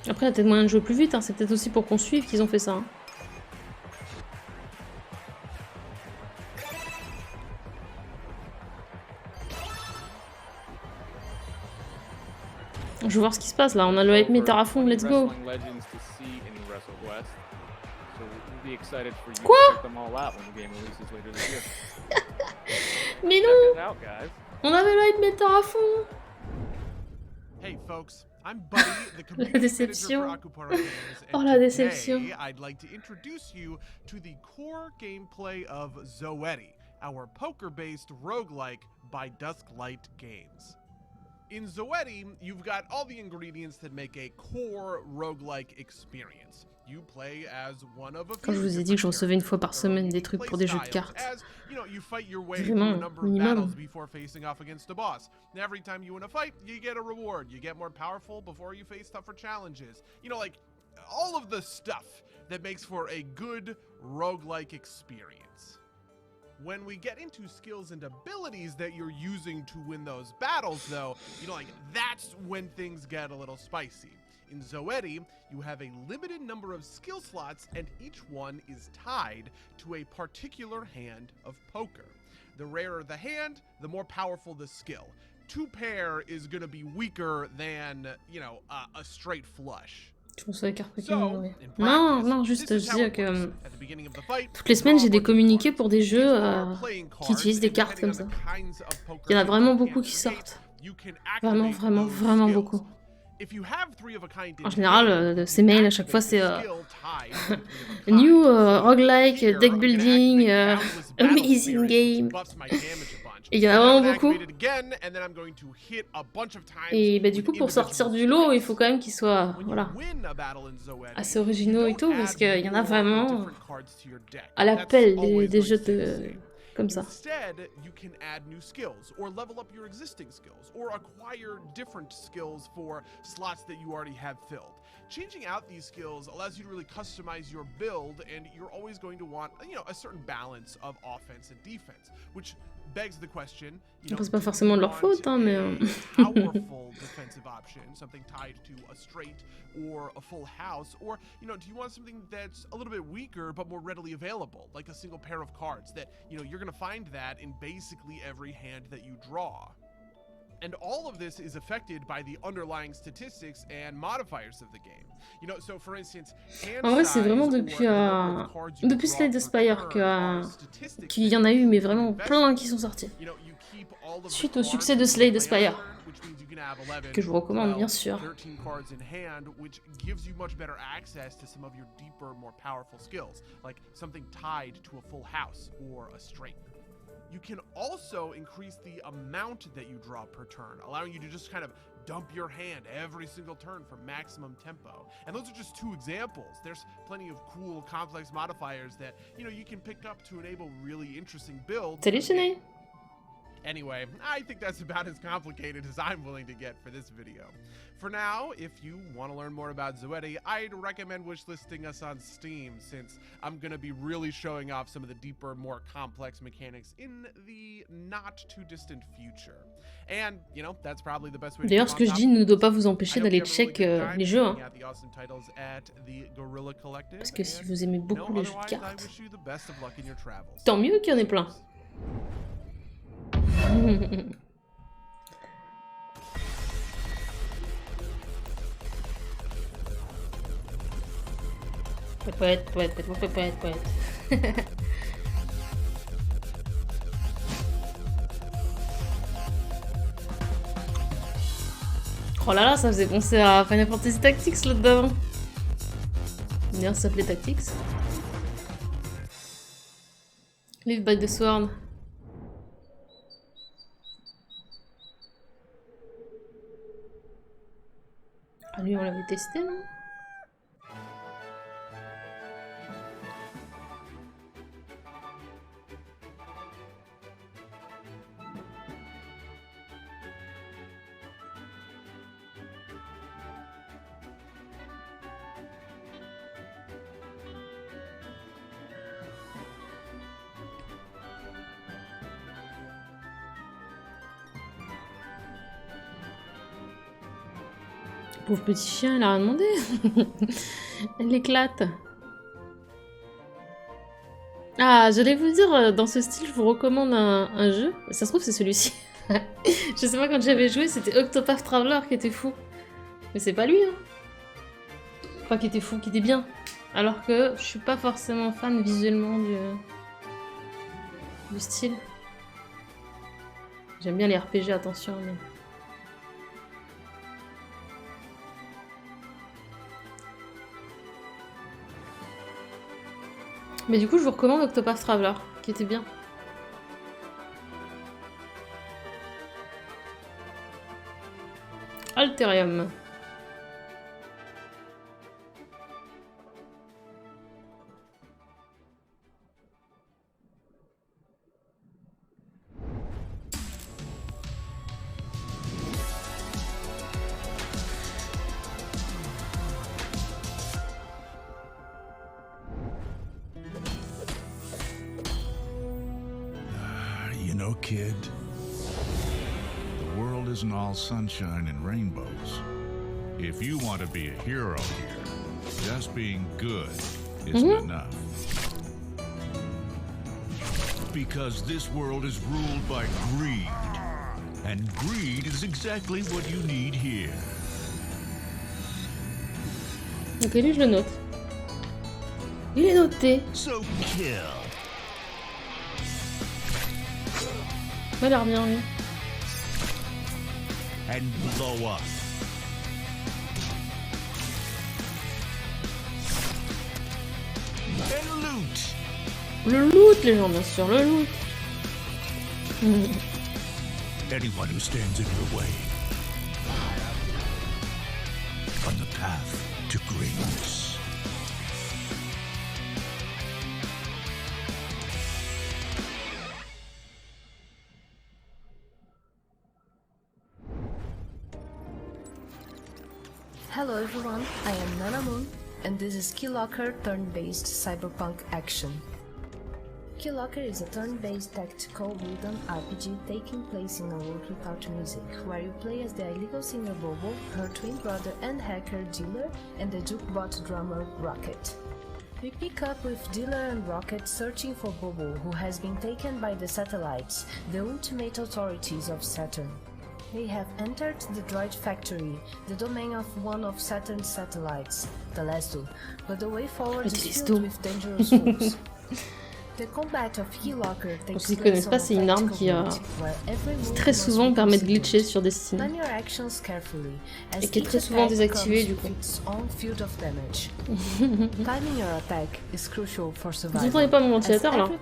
Après, il y a peut-être moyen de jouer plus vite, hein. C'est peut-être aussi pour qu'on suive qu'ils ont fait ça. Hein. Je veux voir ce qui se passe là, on a le hype meter à fond, let's go. Quoi? Mais non! On avait le hype meter à fond! Hey folks, I'm Buddy, the community La déception. manager for Akupara Games, and Oh la déception. today I'd like to introduce you to the core gameplay of Zoetti, our poker-based roguelike by Dusklight Games. In Zoetti, you've got all the ingredients that make a core roguelike experience. You play as one of a Quand je vous ai dit que je recevais une fois par semaine des trucs pour des jeux de cartes. Vraiment, minimum. Before facing off against a boss. And every time you win a fight, you get a reward. You get more powerful before you face tougher challenges. You know, like all of the stuff that makes for a good roguelike experience. When we get into skills and abilities that you're using to win those battles, though, you know, like that's when things get a little spicy. In Zoetti, you have a limited number of skill slots, and each one is tied to a particular hand of poker. The rarer the hand, the more powerful the skill. Two pair is going to be weaker than, you know, a straight flush. Je pense avec Pokémon, oui. Non, non, juste je dis que toutes les semaines j'ai des communiqués pour des jeux qui utilisent des cartes comme ça. Il y en a vraiment beaucoup qui sortent. Vraiment, vraiment, vraiment beaucoup. En général, ces mails à chaque fois c'est New roguelike, deck building, amazing game. Et il y en a vraiment beaucoup. Et bah, du coup, pour sortir du lot, il faut quand même qu'ils soient voilà, assez originaux et tout, parce qu'il y en a vraiment à l'appel des jeux comme ça. Instead, you can add new skills or level up your existing skills or acquire different skills for slots that you already have filled. Changing out these skills allows you to really customize your build, and you're always going to want, you know, a certain balance of offense and defense, which begs the question, you know, c'est pas forcément de leur faute, hein, mais powerful defensive option, something tied to a straight or a full house, or, you know, do you want something that's a little bit weaker but more readily available, like a single pair of cards that, you know, you're going to find that in basically every hand that you draw. And all of this is affected by the underlying statistics and modifiers of the game. You know, so for instance, en vrai, c'est vraiment depuis Slade Spire qu'il y en a eu, mais vraiment plein qui sont sortis. Suite au succès de Slade Spire, que je vous recommande bien sûr. You can also increase the amount that you draw per turn, allowing you to just kind of dump your hand every single turn for maximum tempo. And those are just two examples. There's plenty of cool, complex modifiers that, you know, you can pick up to enable really interesting builds. Anyway, I think that's about as complicated as I'm willing to get for this video. For now, if you want to learn more about Zoetti, I'd recommend wishlisting us on Steam, since I'm going to be really showing off some of the deeper, more complex mechanics in the not-too-distant future. And, you know, that's probably the best way to D'ailleurs, ce que je dis ne doit pas vous empêcher d'aller check les jeux. Hein. Parce que si vous aimez beaucoup les jeux de cartes, tant mieux qu'il y en ait plein. Poète. Oh là là, ça faisait penser à Final Fantasy Tactics là-dedans. D'ailleurs, ça s'appelait Tactics. Live by the Sword. Ah, lui, on l'avait testé, non? Pauvre petit chien, il a rien demandé. Elle éclate. Ah, j'allais vous dire, dans ce style, je vous recommande un jeu. Ça se trouve, c'est celui-ci. Je sais pas, quand j'avais joué, c'était Octopath Traveler qui était fou. Mais c'est pas lui, hein. Enfin, qui était fou, qui était bien. Alors que je suis pas forcément fan visuellement du style. J'aime bien les RPG, attention, mais... Mais du coup, je vous recommande Octopath Traveler, qui était bien. Alterium. You know, kid, the world isn't all sunshine and rainbows. If you want to be a hero here, just being good isn't enough. Because this world is ruled by greed, and greed is exactly what you need here. Ok, lui, je le note. Il est noté. So kill. Il a l'air bien, lui. And blow up. And loot. Le loot, les gens, bien sûr, le loot. Anyone who stands in your way on the path to greatness. Hello everyone, I am Nana Moon, and this is Keylocker turn-based cyberpunk action. Keylocker is a turn-based tactical rhythm RPG taking place in a world without music, where you play as the illegal singer Bobo, her twin brother and hacker Dealer, and the jukebot drummer Rocket. We pick up with Dealer and Rocket searching for Bobo, who has been taken by the satellites, the ultimate authorities of Saturn. They have entered the droid factory, the domain of one of Saturn's satellites, Telesto, but the way forward is filled with dangerous foes. The combat of Keylocker takes Pour ceux qui connaissent pas, c'est une arme qui très souvent permet de glitcher sur des Steam. Et qui est très souvent désactivée du coup. Vous entendez pas mon ventilateur là? Je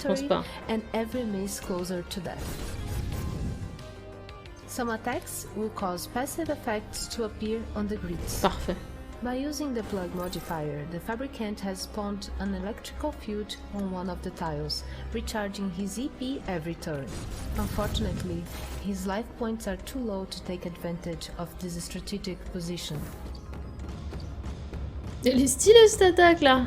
pense pas. Some attacks will cause passive effects to appear on the grids. Parfait. By using the plug modifier, the fabricant has spawned an electrical field on one of the tiles, recharging his EP every turn. Unfortunately, his life points are too low to take advantage of this strategic position. Elle est stylée cette attaque là.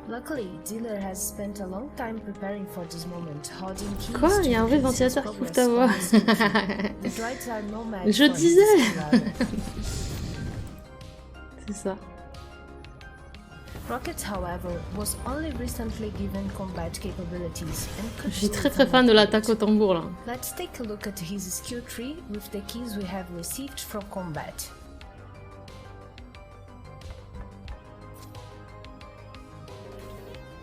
Luckily, Dealer has spent a long time preparing for this moment, holding keys. Quoi? Il y a un vrai ventilateur qui ouvre ta voix. Je disais. C'est ça. Rocket, however, was only recently given combat capabilities and Je suis très fan de l'attaque au tambour là. Let's take a look at his skill tree with the keys we have received from combat.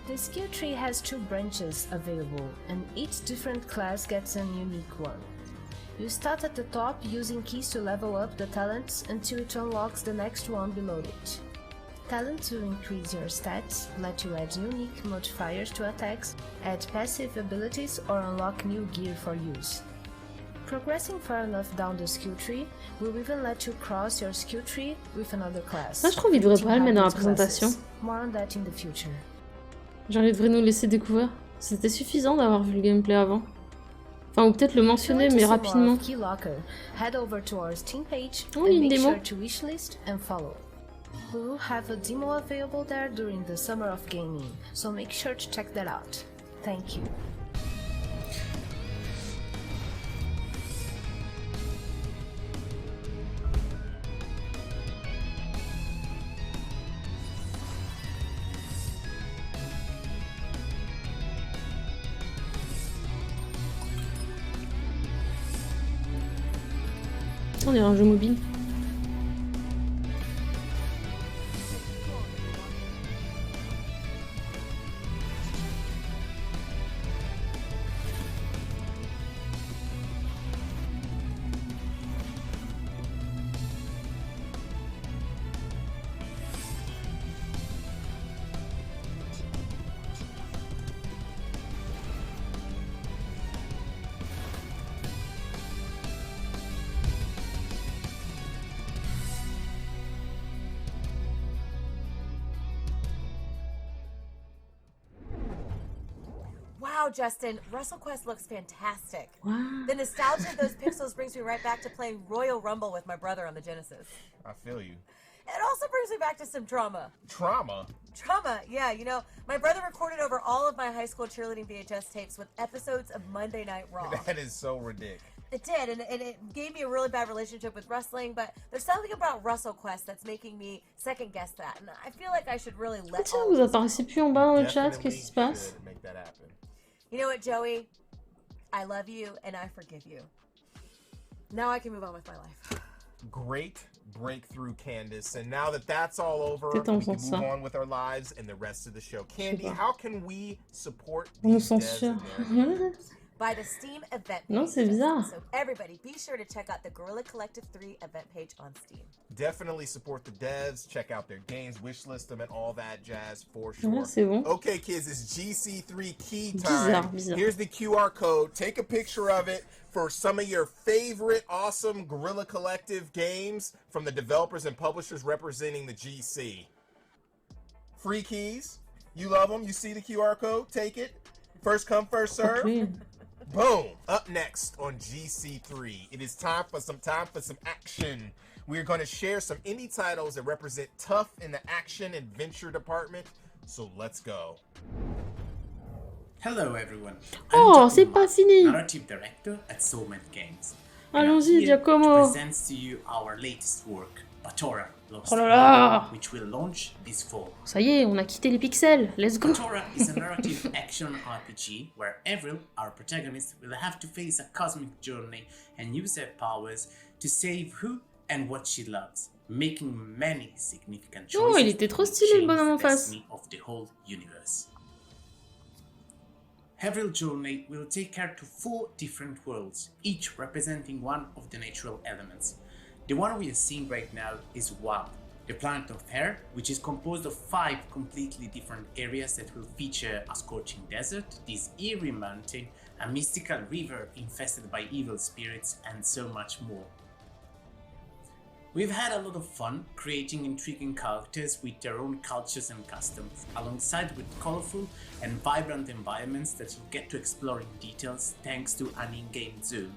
The skill tree has 2 branches available, and each different class gets an unique one. You start at the top using keys to level up the talents until it unlocks the next one below it. Talents will increase your stats, let you add unique modifiers to attacks, add passive abilities, or unlock new gear for use. Progressing far enough down the skill tree will even let you cross your skill tree with another class. Moi je trouve qu'il devrait pas le mettre dans la présentation. More on that in the future. Genre il devrait nous laisser découvrir. C'était suffisant d'avoir vu le gameplay avant. Enfin, ou peut-être le mentionner, mais rapidement. Key Locker, head over to our Steam page Oh, and une make démo. sure to wishlist and follow. We will have a demo available there during the summer of gaming, so make sure to check that out. Thank you. On dirait un jeu mobile. Wow, Justin, WrestleQuest looks fantastic. Wow. The nostalgia of those pixels brings me right back to playing Royal Rumble with my brother on the Genesis. I feel you. It also brings me back to some trauma. Trauma? Trauma, yeah. You know, my brother recorded over all of my high school cheerleading VHS tapes with episodes of Monday Night Raw. That is so ridiculous. It did, and it gave me a really bad relationship with wrestling, but there's something about WrestleQuest that's making me second guess that, and I feel like I should really let Tiens, vous apparaissez plus en bas dans le chat, qu'est-ce qui se passe? Make that happen. You know what, Joey? I love you, and I forgive you. Now I can move on with my life. Great breakthrough, Candace. And now that that's all over, C'est we can intense, move ça. on with our lives and the rest of the show. Candy, pas. how can we support On nous these devs censure. and their By the Steam event page. Non, c'est bizarre. So everybody, be sure to check out the Guerrilla Collective 3 event page on Steam. Definitely support the devs, check out their games, wishlist them, and all that jazz for sure. Ouais, c'est bon. Okay, kids, it's GC3 key Bizarre, time. bizarre. Here's the QR code. Take a picture of it for some of your favorite awesome Guerrilla Collective games from the developers and publishers representing the GC. Free keys. You love them. You see the QR code. Take it. First come, first serve. Okay. Boom! Up next on GC3, it is time for some action. We're going to share some indie titles that represent tough in the action adventure department. So let's go. Hello everyone. Oh, c'est pas fini. Narrative director at Soulmate Games. Allons-y, Giacomo. Presents to you our latest work, Batora Lost Oh là là. which will launch this fall. Ça y est, on a quitté les pixels. Let's go. Batora is a narrative action RPG where Avril, our protagonist, will have to face a cosmic journey and use her powers to save who and what she loves, making many significant choices. Oh, il était trop stylé le bonhomme en face. Of the whole universe. Avril journey will take her to 4 different worlds, each representing one of the natural elements. The one we are seeing right now is Wab, the planet of air, which is composed of 5 completely different areas that will feature a scorching desert, this eerie mountain, a mystical river infested by evil spirits, and so much more. We've had a lot of fun creating intriguing characters with their own cultures and customs, alongside with colorful and vibrant environments that you get to explore in details thanks to an in-game zone.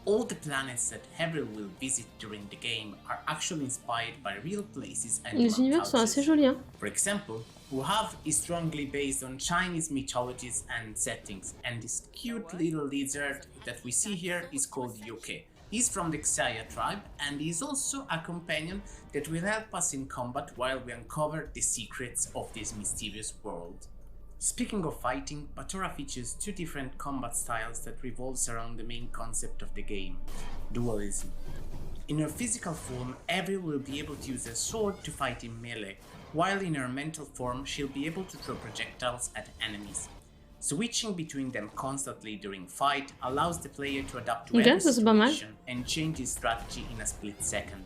All the planets that Avril will visit during the game are actually inspired by real places and Les univers sont assez jolis, hein. For example, Wuhav is strongly based on Chinese mythologies and settings, and this cute little lizard that we see here is called Yoke. He's from the Xayah tribe, and he's also a companion that will help us in combat while we uncover the secrets of this mysterious world. Speaking of fighting, Batora features 2 different combat styles that revolves around the main concept of the game, dualism. In her physical form, Avril will be able to use a sword to fight in melee, while in her mental form she'll be able to throw projectiles at enemies. Switching between them constantly during fight allows the player to adapt to every situation and change his strategy in a split second.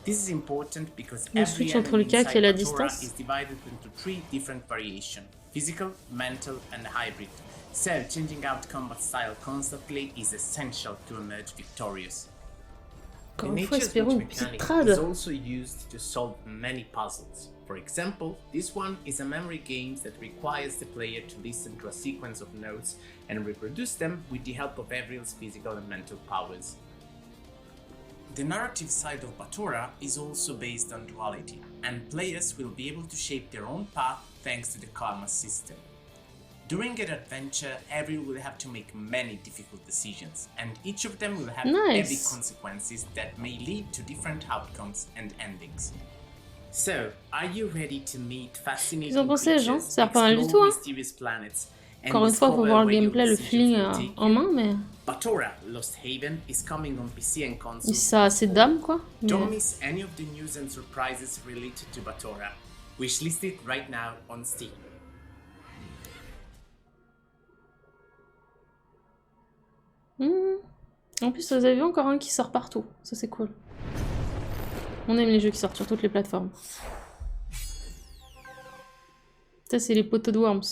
This is important because every enemy inside Batora is divided into 3 different variations: physical, mental, and hybrid. So changing out combat style constantly is essential to emerge victorious. The Encore une fois, nature's espérons witch une petite mechanic trad. is also used to solve many puzzles. For example, this one is a memory game that requires the player to listen to a sequence of notes and reproduce them with the help of Avril's physical and mental powers. The narrative side of Batora is also based on duality, and players will be able to shape their own path thanks to the karma system. During an adventure, Avril will have to make many difficult decisions, and each of them will have heavy consequences that may lead to different outcomes and endings. So, are you ready to meet fascinating Ils ont pensé, les gens, creatures, ça a l'air pas mal du tout, explore hein. mysterious planets, and Encore une fois, faut discover voir le where your gameplay, le decisions feeling will take en you? main, mais Batora Lost Haven is coming on PC and console. ça a assez d'âme, quoi. Mais... Don't miss any of the news and surprises related to Batora. Wishlist it right now on Steam. En plus, vous avez vu encore un qui sort partout. Ça, c'est cool. On aime les jeux qui sortent sur toutes les plateformes. Ça, c'est les poteaux de Worms.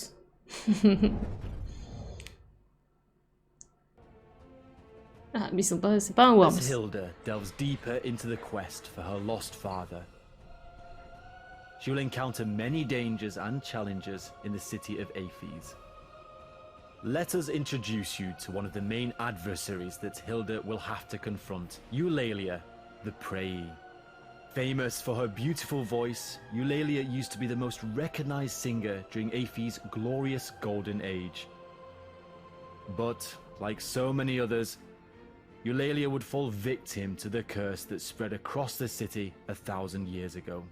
Ah, mais ils sont pas... c'est pas un Worms. As Hilda delves deeper into the quest for her lost father, she will encounter many dangers and challenges in the city of Aphes. Let us introduce you to one of the main adversaries that Hilda will have to confront, Eulalia, the Prey. Famous for her beautiful voice, Eulalia used to be the most recognized singer during Aphes' glorious golden age. But, like so many others, Eulalia would fall victim to the curse that spread across the city 1,000 years ago.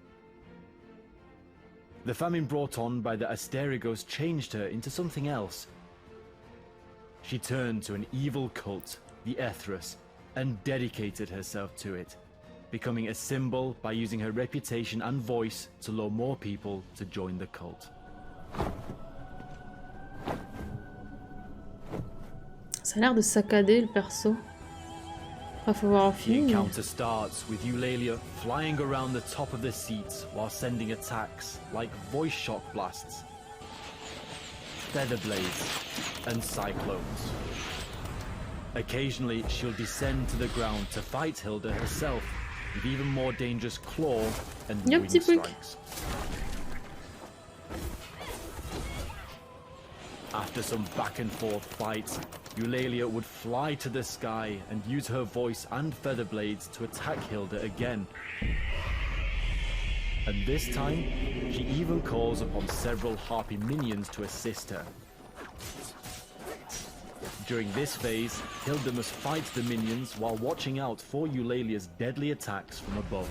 The famine brought on by the Asterigos changed her into something else. She turned to an evil cult, the Ethrus, and dedicated herself to it, becoming a symbol by using her reputation and voice to lure more people to join the cult. Ça a l'air de saccader le perso. Après, faut voir en The film. Mais... encounter starts with Eulalia flying around the top of the seats while sending attacks like voice shock blasts, feather blades, and cyclones. Occasionally, she'll descend to the ground to fight Hilda herself with even more dangerous claw and wing strikes. After some back and forth fights, Eulalia would fly to the sky and use her voice and feather blades to attack Hilda again. And this time, she even calls upon several harpy minions to assist her. During this phase, Hilda must fight the minions while watching out for Eulalia's deadly attacks from above.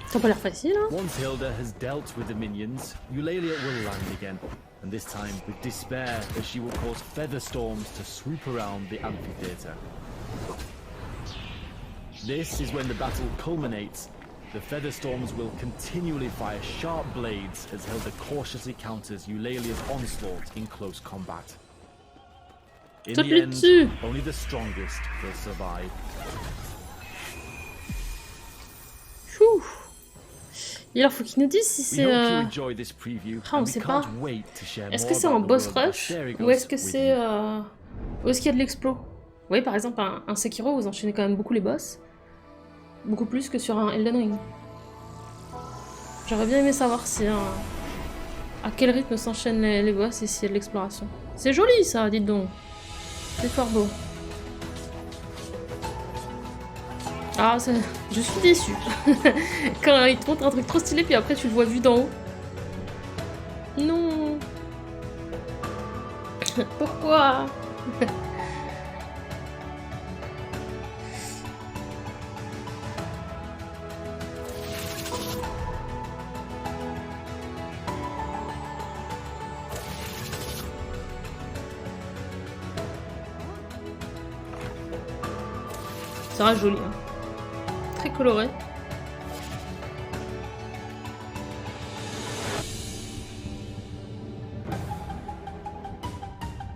Ça a pas l'air facile, hein? Once Hilda has dealt with the minions, Eulalia will land again, and this time with despair as she will cause feather storms to swoop around the amphitheater. This is when the battle culminates. The feather storms will continually fire sharp blades as Hilda cautiously counters Eulalia's onslaught in close combat. In the end, only the strongest will survive. Ouh. Et alors, faut qu'ils nous disent si c'est... Ah, on sait pas. Est-ce que c'est en boss rush ou est-ce que c'est... Où est-ce qu'il y a de l'explo? Vous voyez, par exemple, un Sekiro, vous enchaînez quand même beaucoup les boss. Beaucoup plus que sur un Elden Ring. J'aurais bien aimé savoir si... à quel rythme s'enchaînent les boss et s'il y a de l'exploration. C'est joli, ça, dites donc. C'est fort beau. Ah, ça... je suis déçue. Quand il te montre un truc trop stylé, puis après tu le vois vu d'en haut. Non. Pourquoi? Ça sera joli, hein. Très coloré.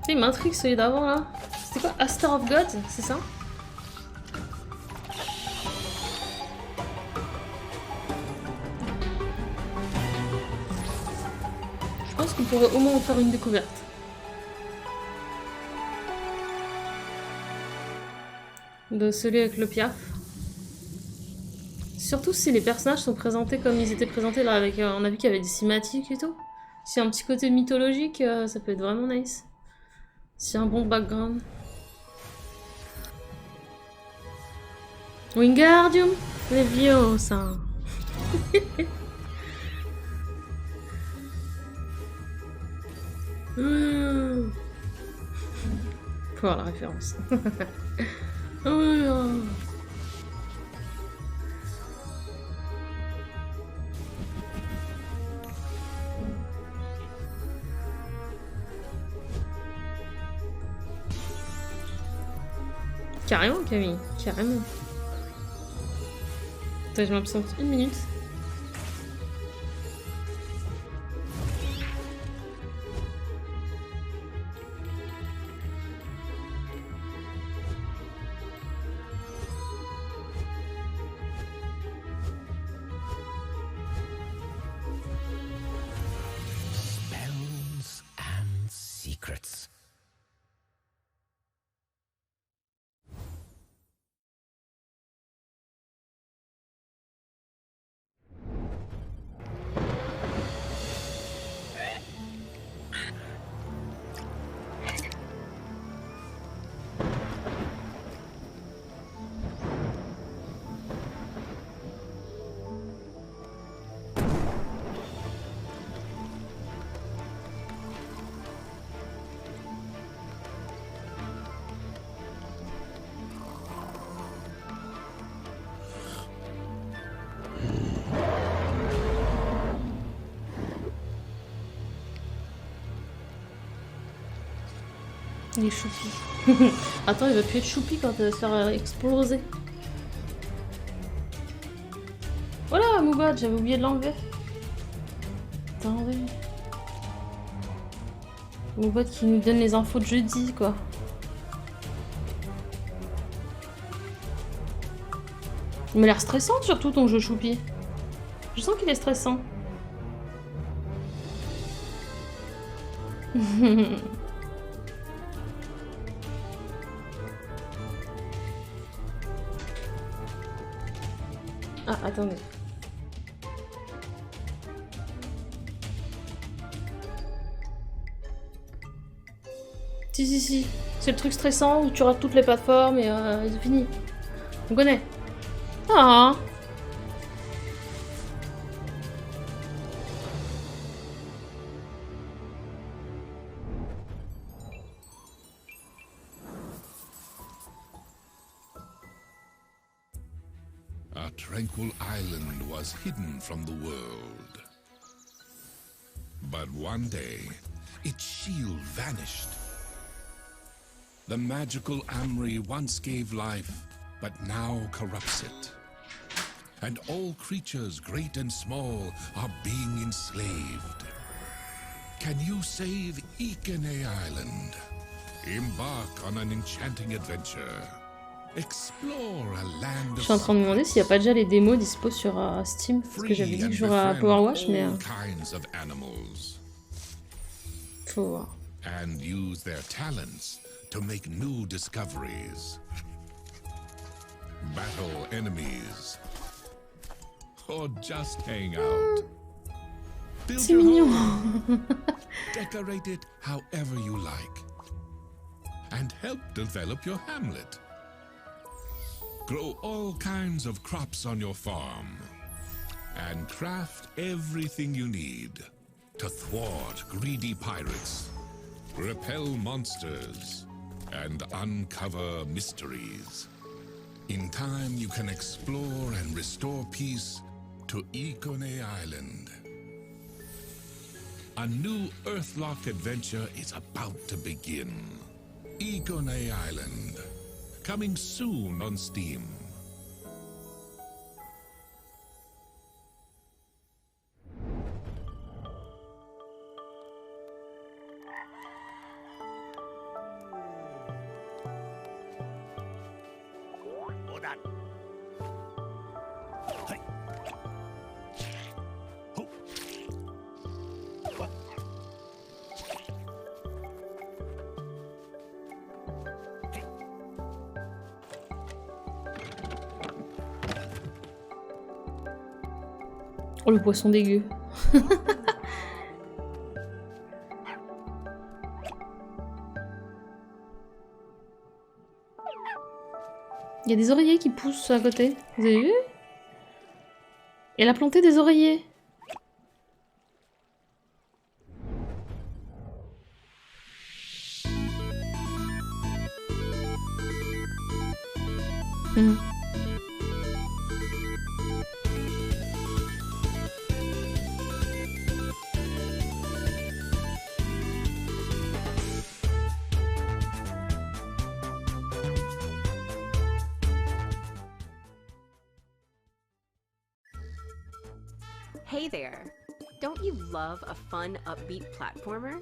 Il m'intrigue celui d'avant là. C'était quoi? Aster of Gods, c'est ça? Je pense qu'on pourrait au moins en faire une découverte. De celui avec le piaf. Surtout si les personnages sont présentés comme ils étaient présentés là, avec, on a vu qu'il y avait des cinématiques et tout. Si un petit côté mythologique, ça peut être vraiment nice. Si un bon background. Wingardium Leviosa. Faut voir la référence. Oh. Carrément, Camille, carrément. Attends, je m'absente une minute. Spells and secrets. Il est choupi. Attends, il va plus être choupi quand il va se faire exploser. Voilà, Moubad, j'avais oublié de l'enlever. Attendez. Moubad qui nous donne les infos de jeudi, quoi. Il m'a l'air stressant, surtout, ton jeu choupi. Je sens qu'il est stressant. Ah, attendez. Si. C'est le truc stressant où tu rates toutes les plateformes et c'est fini. On connaît. Ah. A tranquil island was hidden from the world. But one day, its shield vanished. The magical Amri once gave life, but now corrupts it. And all creatures, great and small, are being enslaved. Can you save Ikene Island? Embark on an enchanting adventure. Explore a land Je of suis en train de me demander s'il n'y a pas déjà les démos dispo sur Steam. Parce que j'avais dit que j'aurais à Power Wash, mais. Faut voir. And use their talents to make new discoveries. Battle enemies. Or just hang out. Build C'est your mignon. home. Decorate it however you like. And help develop your hamlet. Grow all kinds of crops on your farm. And craft everything you need to thwart greedy pirates, repel monsters, and uncover mysteries. In time, you can explore and restore peace to Ikone Island. A new Earthlock adventure is about to begin. Ikone Island, coming soon on Steam. Oh, le poisson dégueu. Il y a des oreillers qui poussent à côté. Vous avez vu? Elle a planté des oreillers. Hey there! Don't you love a fun, upbeat platformer?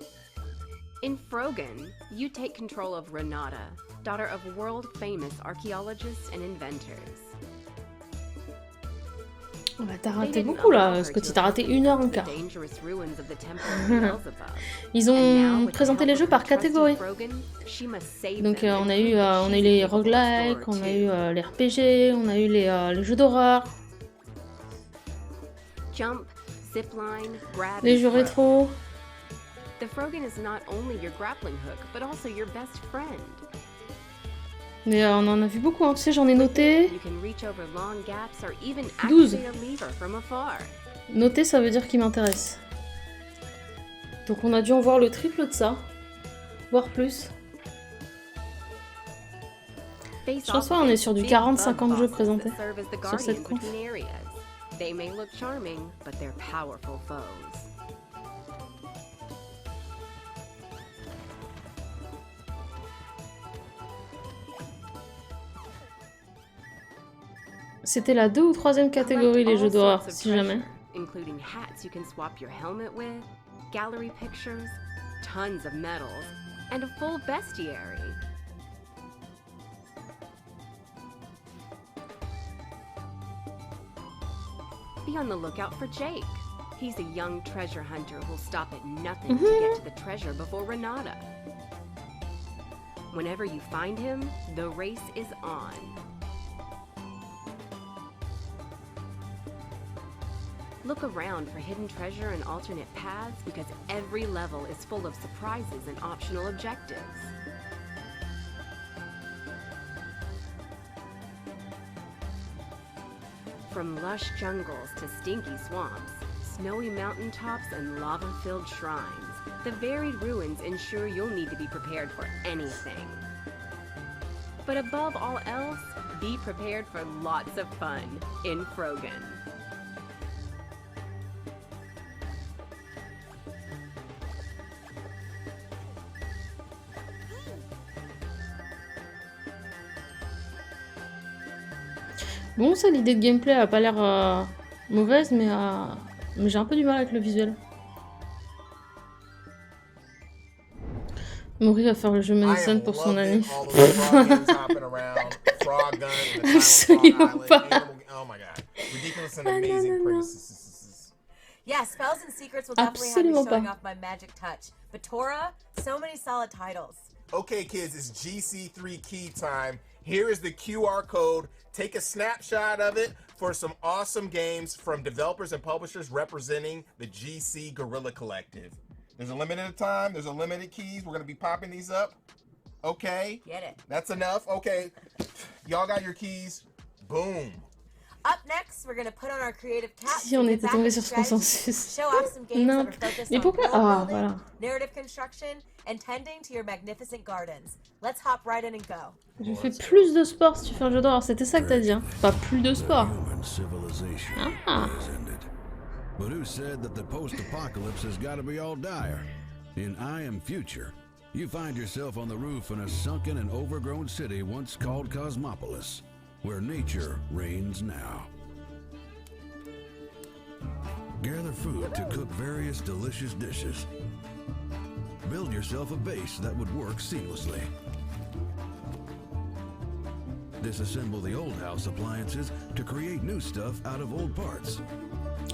In Frogan, you take control of Renata, daughter of world-famous archaeologists and inventors. Oh bah t'as raté beaucoup là, Scotty, t'as raté 1h15. Ils ont présenté les jeux par catégorie. Donc on a eu les roguelikes, on a eu les RPG, on a eu les jeux d'horreur. Jump, zipline, grab, les jeux rétro. The Frogan is not only your grappling hook, but also your best friend. Mais on en a vu beaucoup, hein. Tu sais, j'en ai noté 12. Noté, ça veut dire qu'il m'intéresse. Donc on a dû en voir le triple de ça, voire plus. Sur soi, on est sur du 40-50 jeux présentés sur cette conf. They may look charming, but they're powerful foes. C'était la 2 ou 3e catégorie, les jeux d'horreur, si jamais. Including hats you can swap your helmet with, gallery pictures, tons of medals, and a full bestiary. Be on the lookout for Jake. He's a young treasure hunter who'll stop at nothing to get to the treasure before Renata. Whenever you find him, the race is on. Look around for hidden treasure and alternate paths because every level is full of surprises and optional objectives. From lush jungles to stinky swamps, snowy mountaintops and lava-filled shrines, the varied ruins ensure you'll need to be prepared for anything. But above all else, be prepared for lots of fun in Frogan. Bon, ça, l'idée de gameplay a pas l'air mauvaise, mais j'ai un peu du mal avec le visuel. Maury va faire le jeu Madison pour son année. Absolument pas. Yeah, Spells and Secrets will definitely have me showing off my magic touch. But Tora, so many solid titles. Okay, kids, it's GC3 key time. Here is the QR code. Take a snapshot of it for some awesome games from developers and publishers representing the GC Guerrilla Collective. There's a limited time. There's a limited keys. We're going to be popping these up. Okay. Get it. That's enough. Okay. Y'all got your keys. Boom. Up next, we're going to put on our creative caps. Si on était tombé sur ce consensus. Show off some games that are focused on world building, narrative construction, and tending to your magnificent gardens. Let's hop right in and go. Je fais plus de sport si tu fais un jeu d'horreur. C'était ça que t'as dit, hein. Pas plus de sport. Ah. But who said that the post-apocalypse has got to be all dire? In I Am Future, you find yourself on the roof in a sunken and overgrown city once called Cosmopolis, where nature reigns now. Gather food to cook various delicious dishes. Build yourself a base that would work seamlessly. Disassemble the old house appliances to create new stuff out of old parts.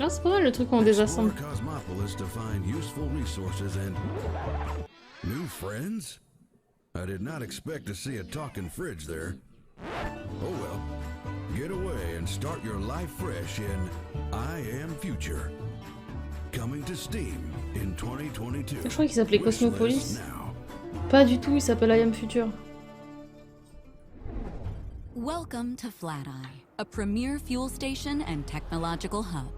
Ah, c'est pas mal le truc qu'on désassemble. Cosmopolis to find useful resources and new friends. I did not expect to see a talking fridge there. Oh well. Get away and start your life fresh in I Am Future. Coming to Steam in 2022. Je crois qu'il s'appelait Cosmopolis. Pas du tout, il s'appelle I Am Future. Welcome to Flati, a premier fuel station and technological hub.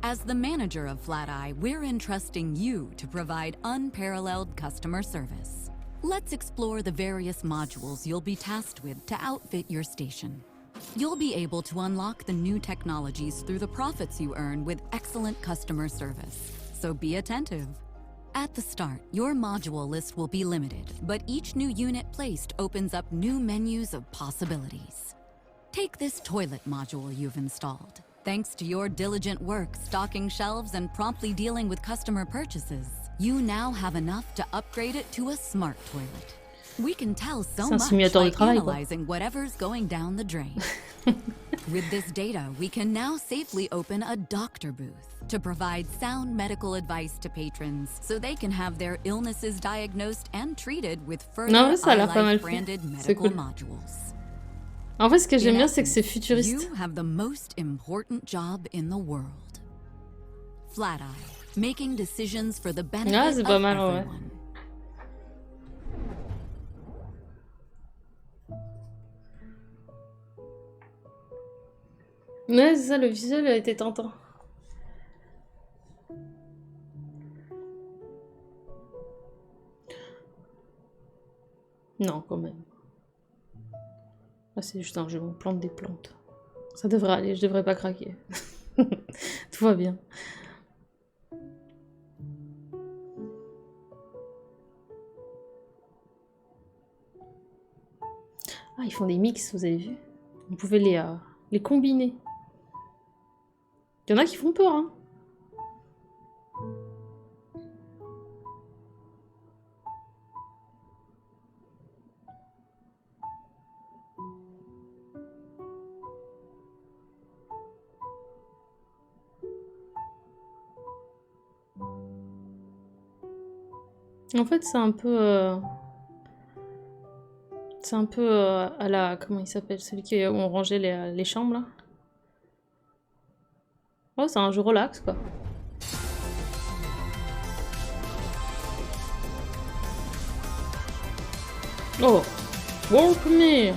As the manager of Flati, we're entrusting you to provide unparalleled customer service. Let's explore the various modules you'll be tasked with to outfit your station. You'll be able to unlock the new technologies through the profits you earn with excellent customer service, so be attentive. At the start, your module list will be limited, but each new unit placed opens up new menus of possibilities. Take this toilet module you've installed. Thanks to your diligent work stocking shelves and promptly dealing with customer purchases, you now have enough to upgrade it to a smart toilet. We can tell so much by analyzing whatever's going down the drain. With this data, we can now safely open a doctor booth to provide sound medical advice to patrons so they can have their illnesses diagnosed and treated with further iLife-branded medical modules. En fait, ce que j'aime bien, c'est que c'est futuriste. You have the most important job in the world. Flati, making decisions for the benefit of everyone. Ouais, c'est ça, le visuel a été tentant. Non, quand même. Là, c'est juste un jeu, on plante des plantes. Ça devrait aller, je devrais pas craquer. Tout va bien. Ah, ils font des mix, vous avez vu? On pouvait les combiner. Il y en a qui font peur, hein. En fait, c'est un peu... C'est un peu à la... Comment il s'appelle? Celui où on rangeait les chambres, là. Oh, c'est un jeu relax, quoi. Oh! World Premiere!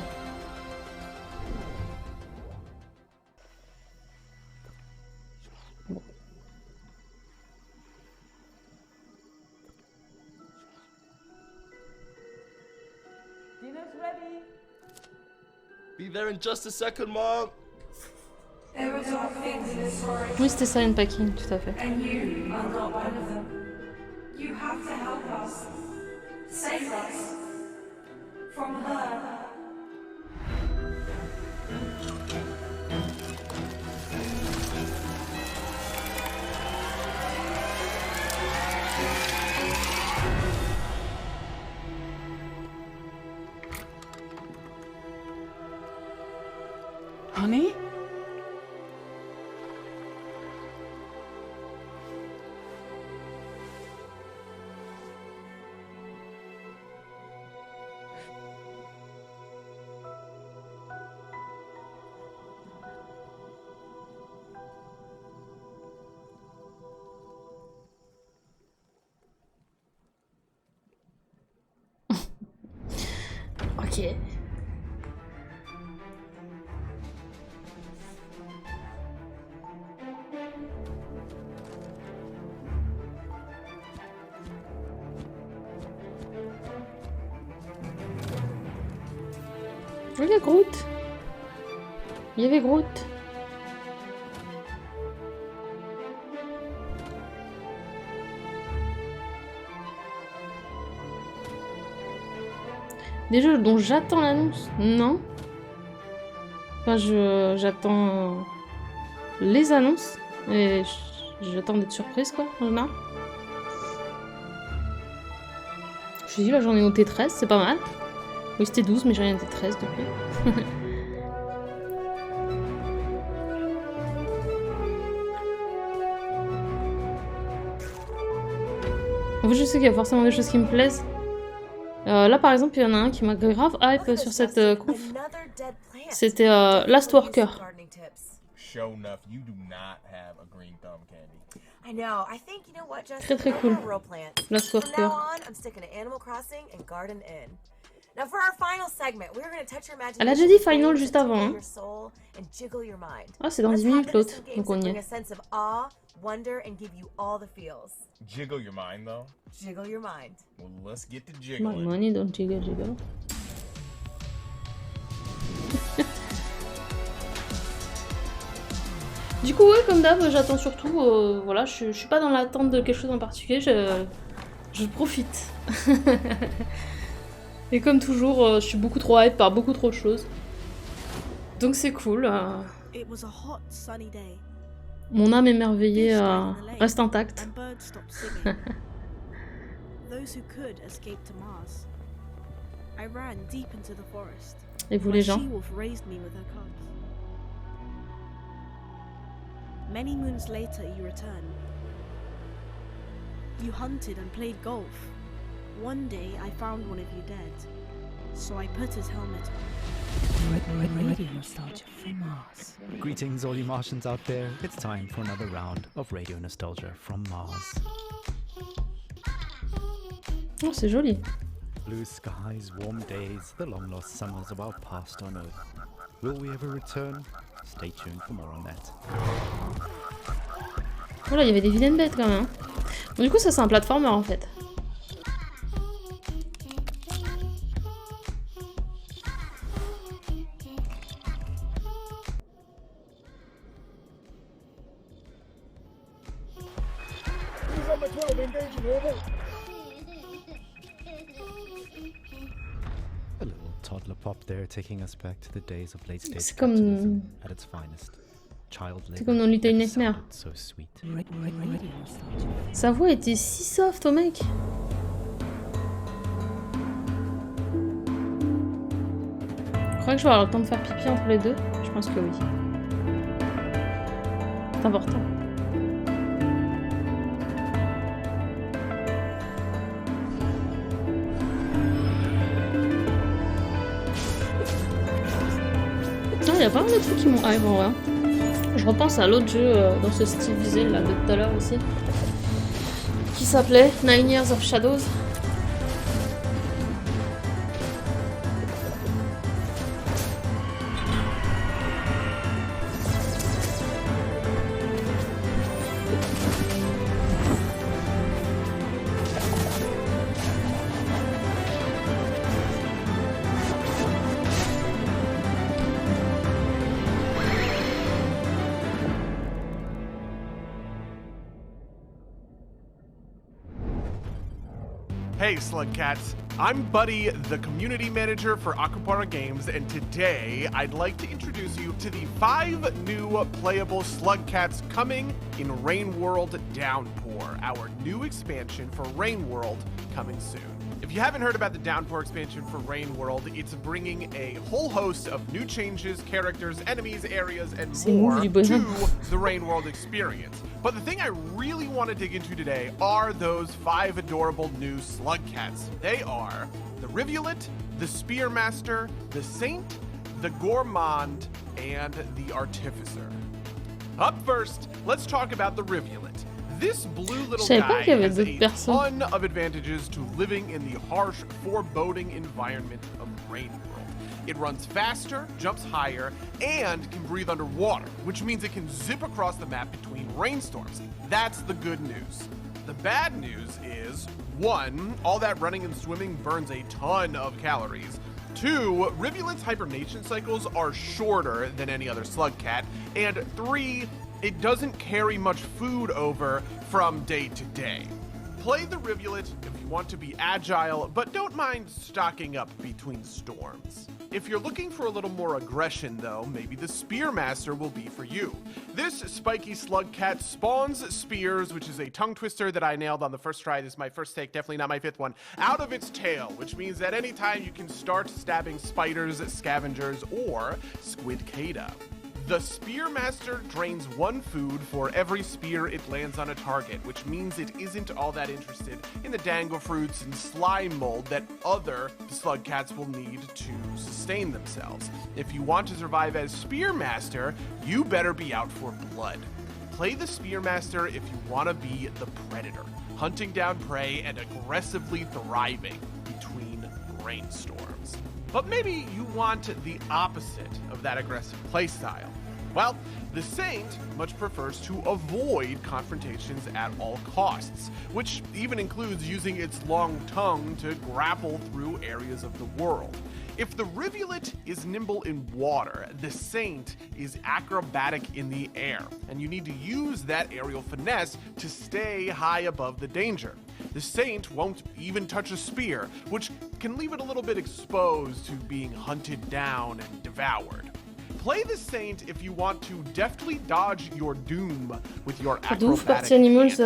Be there in just a second, Mom. Oui, c'était ça, une packing, tout à fait. And you are not one of them. You have to help us. Save us. From her. Honey? Ok. Il y a Groot. Il y avait Groot. Des jeux dont j'attends l'annonce? Non. Enfin, j'attends les annonces. Et j'attends d'être surprise, quoi, en général. Je me suis dit, là, j'en ai noté 13, c'est pas mal. Oui, c'était 12, mais j'ai rien noté 13 depuis. En fait, je sais qu'il y a forcément des choses qui me plaisent. Là, par exemple, il y en a un qui m'a grave hype sur cette conf. C'était Last Worker. Show enough, you do not have a green thumb, Candy. I know. I think, you know what, Justin? Très très cool. Real plants. Last From Worker. now on, I'm sticking to Animal Crossing and Garden Inn. Now for our final segment, we're going to touch your imagination. Elle a déjà dit final juste avant. Hein. Ah, c'est dans 10 minutes l'autre. Donc on y est. A sense of awe, wonder, and give you all the feels. Jiggle your mind, though. Jiggle your mind. Well, let's get to My jiggling. money don't jiggle, jiggle. Du coup, ouais, comme d'hab, j'attends surtout. Voilà, je suis pas dans l'attente de quelque chose en particulier. Je profite. Et comme toujours, je suis beaucoup trop hype par beaucoup trop de choses. Donc c'est cool. Mon âme émerveillée reste intacte. Et vous les gens? Many moons later, you return. You hunted and played golf. One day, I found one of you dead, so I put his helmet on. Radio Nostalgia from Mars. Greetings, all you Martians out there. It's time for another round of Radio Nostalgia from Mars. Oh, c'est joli. Blue skies, warm days, the long-lost summers of our past on Earth. Will we ever return? Stay tuned for more on that. Voilà, il y avait des vilaines bêtes quand même. Bon, du coup, ça c'est un platformer en fait. A little toddler pop there, taking us back to the days of late-stage C'est comme... at its finest. Child C'est comme dans Little Nightmare. So sweet. Sa voix était si soft au mec. Je crois que je vais avoir le temps de faire pipi entre les deux. Je pense que oui. C'est important. Il y a pas mal de trucs qui m'ont hype en vrai. Je repense à l'autre jeu dans ce style visuel là de tout à l'heure aussi, qui s'appelait 9 Years of Shadows. Hey Slugcats, I'm Buddy, the community manager for Akupara Games, and today I'd like to introduce you to the 5 new playable Slugcats coming in Rain World Downpour, our new expansion for Rain World coming soon. If you haven't heard about the Downpour expansion for Rain World, it's bringing a whole host of new changes, characters, enemies, areas, and more to the Rain World experience. But the thing I really want to dig into today are those 5 adorable new Slugcats. They are the Rivulet, the Spearmaster, the Saint, the Gourmand, and the Artificer. Up first, let's talk about the Rivulet. This blue little guy has a ton of advantages to living in the harsh, foreboding environment of Rain World. It runs faster, jumps higher, and can breathe underwater, which means it can zip across the map between rainstorms. That's the good news. The bad news is, 1, all that running and swimming burns a ton of calories. 2, Rivulet's hibernation cycles are shorter than any other Slugcat. And 3, it doesn't carry much food over from day to day. Play the Rivulet if you want to be agile, but don't mind stocking up between storms. If you're looking for a little more aggression, though, maybe the Spearmaster will be for you. This spiky Slugcat spawns spears, which is a tongue twister that I nailed on the first try. This is my first take, definitely not my 5th one, out of its tail, which means that anytime you can start stabbing spiders, scavengers, or squidcada. The Spearmaster drains 1 food for every spear it lands on a target, which means it isn't all that interested in the dango fruits and slime mold that other slug cats will need to sustain themselves. If you want to survive as Spearmaster, you better be out for blood. Play the Spearmaster if you want to be the Predator, hunting down prey and aggressively thriving between rainstorms. But maybe you want the opposite of that aggressive playstyle. Well, the Saint much prefers to avoid confrontations at all costs, which even includes using its long tongue to grapple through areas of the world. If the Rivulet is nimble in water, the Saint is acrobatic in the air, and you need to use that aerial finesse to stay high above the danger. The Saint won't even touch a spear, which can leave it a little bit exposed to being hunted down and devoured. Play the Saint if you want to deftly dodge your doom with your Pas de ouf partie Animals,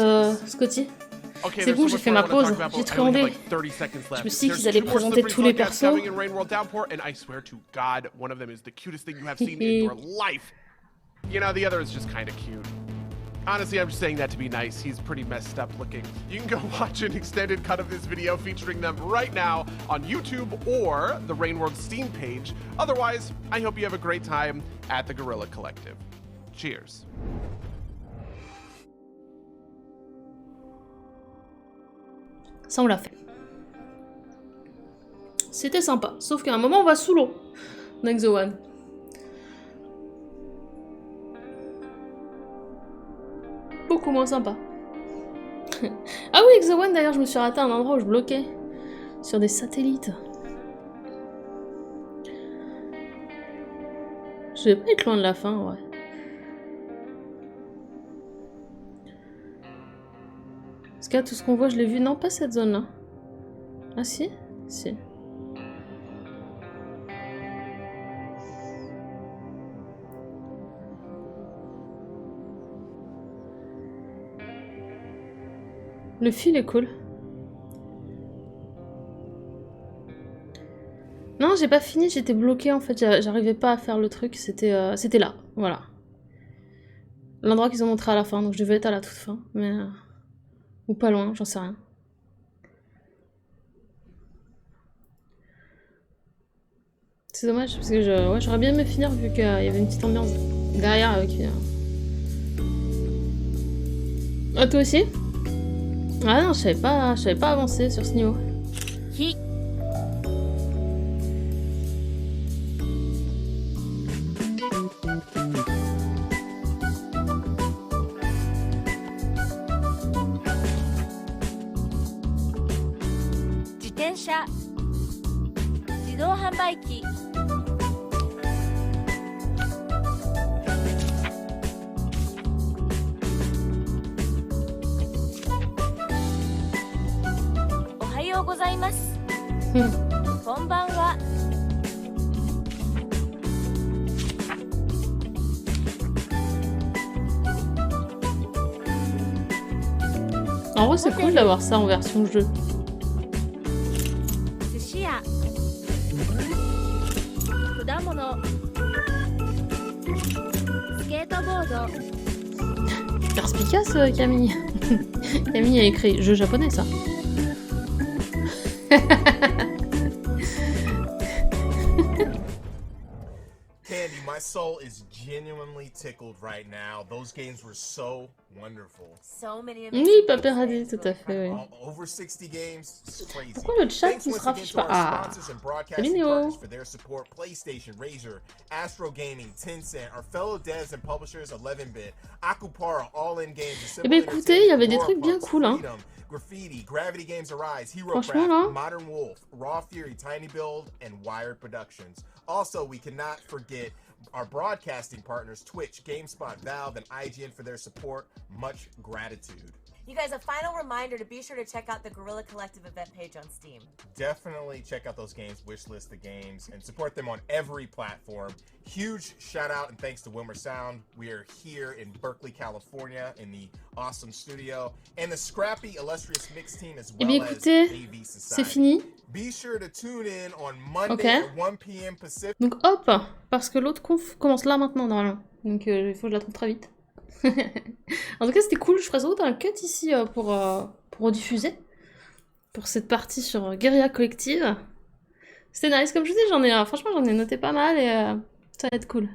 Scotty. Okay, C'est bon, j'ai fait ma pause, j'ai truandé. Je me suis dit qu'ils allaient présenter tous les persos. And I swear to God, one of them is the cutest thing you have seen in your life. You know, the other is just kind of cute. Honestly, I'm just saying that to be nice. He's pretty messed up looking. You can go watch an extended cut of this video featuring them right now on YouTube or the Rainworld Steam page. Otherwise, I hope you have a great time at the Guerrilla Collective. Cheers. Ça, on l'a fait. C'était sympa. Sauf qu'à un moment, on va sous l'eau. Avec The One. Beaucoup moins sympa. Ah oui, avec The One, d'ailleurs, je me suis raté à un endroit où je bloquais. Sur des satellites. Je vais pas être loin de la fin, ouais. Parce que là, tout ce qu'on voit, je l'ai vu. Non, pas cette zone-là. Ah si? Si. Le fil est cool. Non, j'ai pas fini, j'étais bloquée en fait, j'arrivais pas à faire le truc, c'était là, voilà. L'endroit qu'ils ont montré à la fin, donc je devais être à la toute fin, mais... ou pas loin, j'en sais rien. C'est dommage, parce que j'aurais bien aimé finir vu qu'il y avait une petite ambiance derrière avec... Ah, toi aussi? Ah non, je savais pas avancer sur ce niveau. En vrai, c'est cool d'avoir ça en version jeu. Perspicace, Camille. Camille a écrit jeu japonais, ça. Candy, my soul is genuinely tickled right now. Those games were so wonderful. So many Oui, Papa Radis, tout à fait, oui. Over 60 games, it's crazy. Pourquoi le chat ne se raffiche pas? Ah, salut Néo. For their support, PlayStation, Razer, Astro Gaming, Tencent, our fellow devs and publishers, 11-bit, Akupara, All-In Games. Eh ben écoutez, il y avait des trucs bien cool, hein. Graffiti, Gravity Games Arise, Franchement, là. HeroCraft, Modern Wolf, Raw Fury, Tiny Build, and Wired Productions. Also, we cannot forget our broadcasting partners, Twitch, GameSpot, Valve, and IGN for their support. Much gratitude. You guys, a final reminder to be sure to check out the Guerrilla Collective event page on Steam. Definitely check out those games, wishlist the games, and support them on every platform. Huge shout out and thanks to Wilmer Sound. We are here in Berkeley, California, in the awesome studio, and the scrappy, illustrious mix team as Eh well bien as écoutez, AV c'est Society. fini. Be sure to tune in on Monday Ok. at 1 p.m. Pacific. Donc hop, parce que l'autre conf commence là maintenant normalement. Donc il faut que je la trouve très vite. En tout cas c'était cool, je ferai sans doute un cut ici pour rediffuser. Pour cette partie sur Guerrilla Collective. C'était nice, comme je dis, franchement j'en ai noté pas mal et ça va être cool.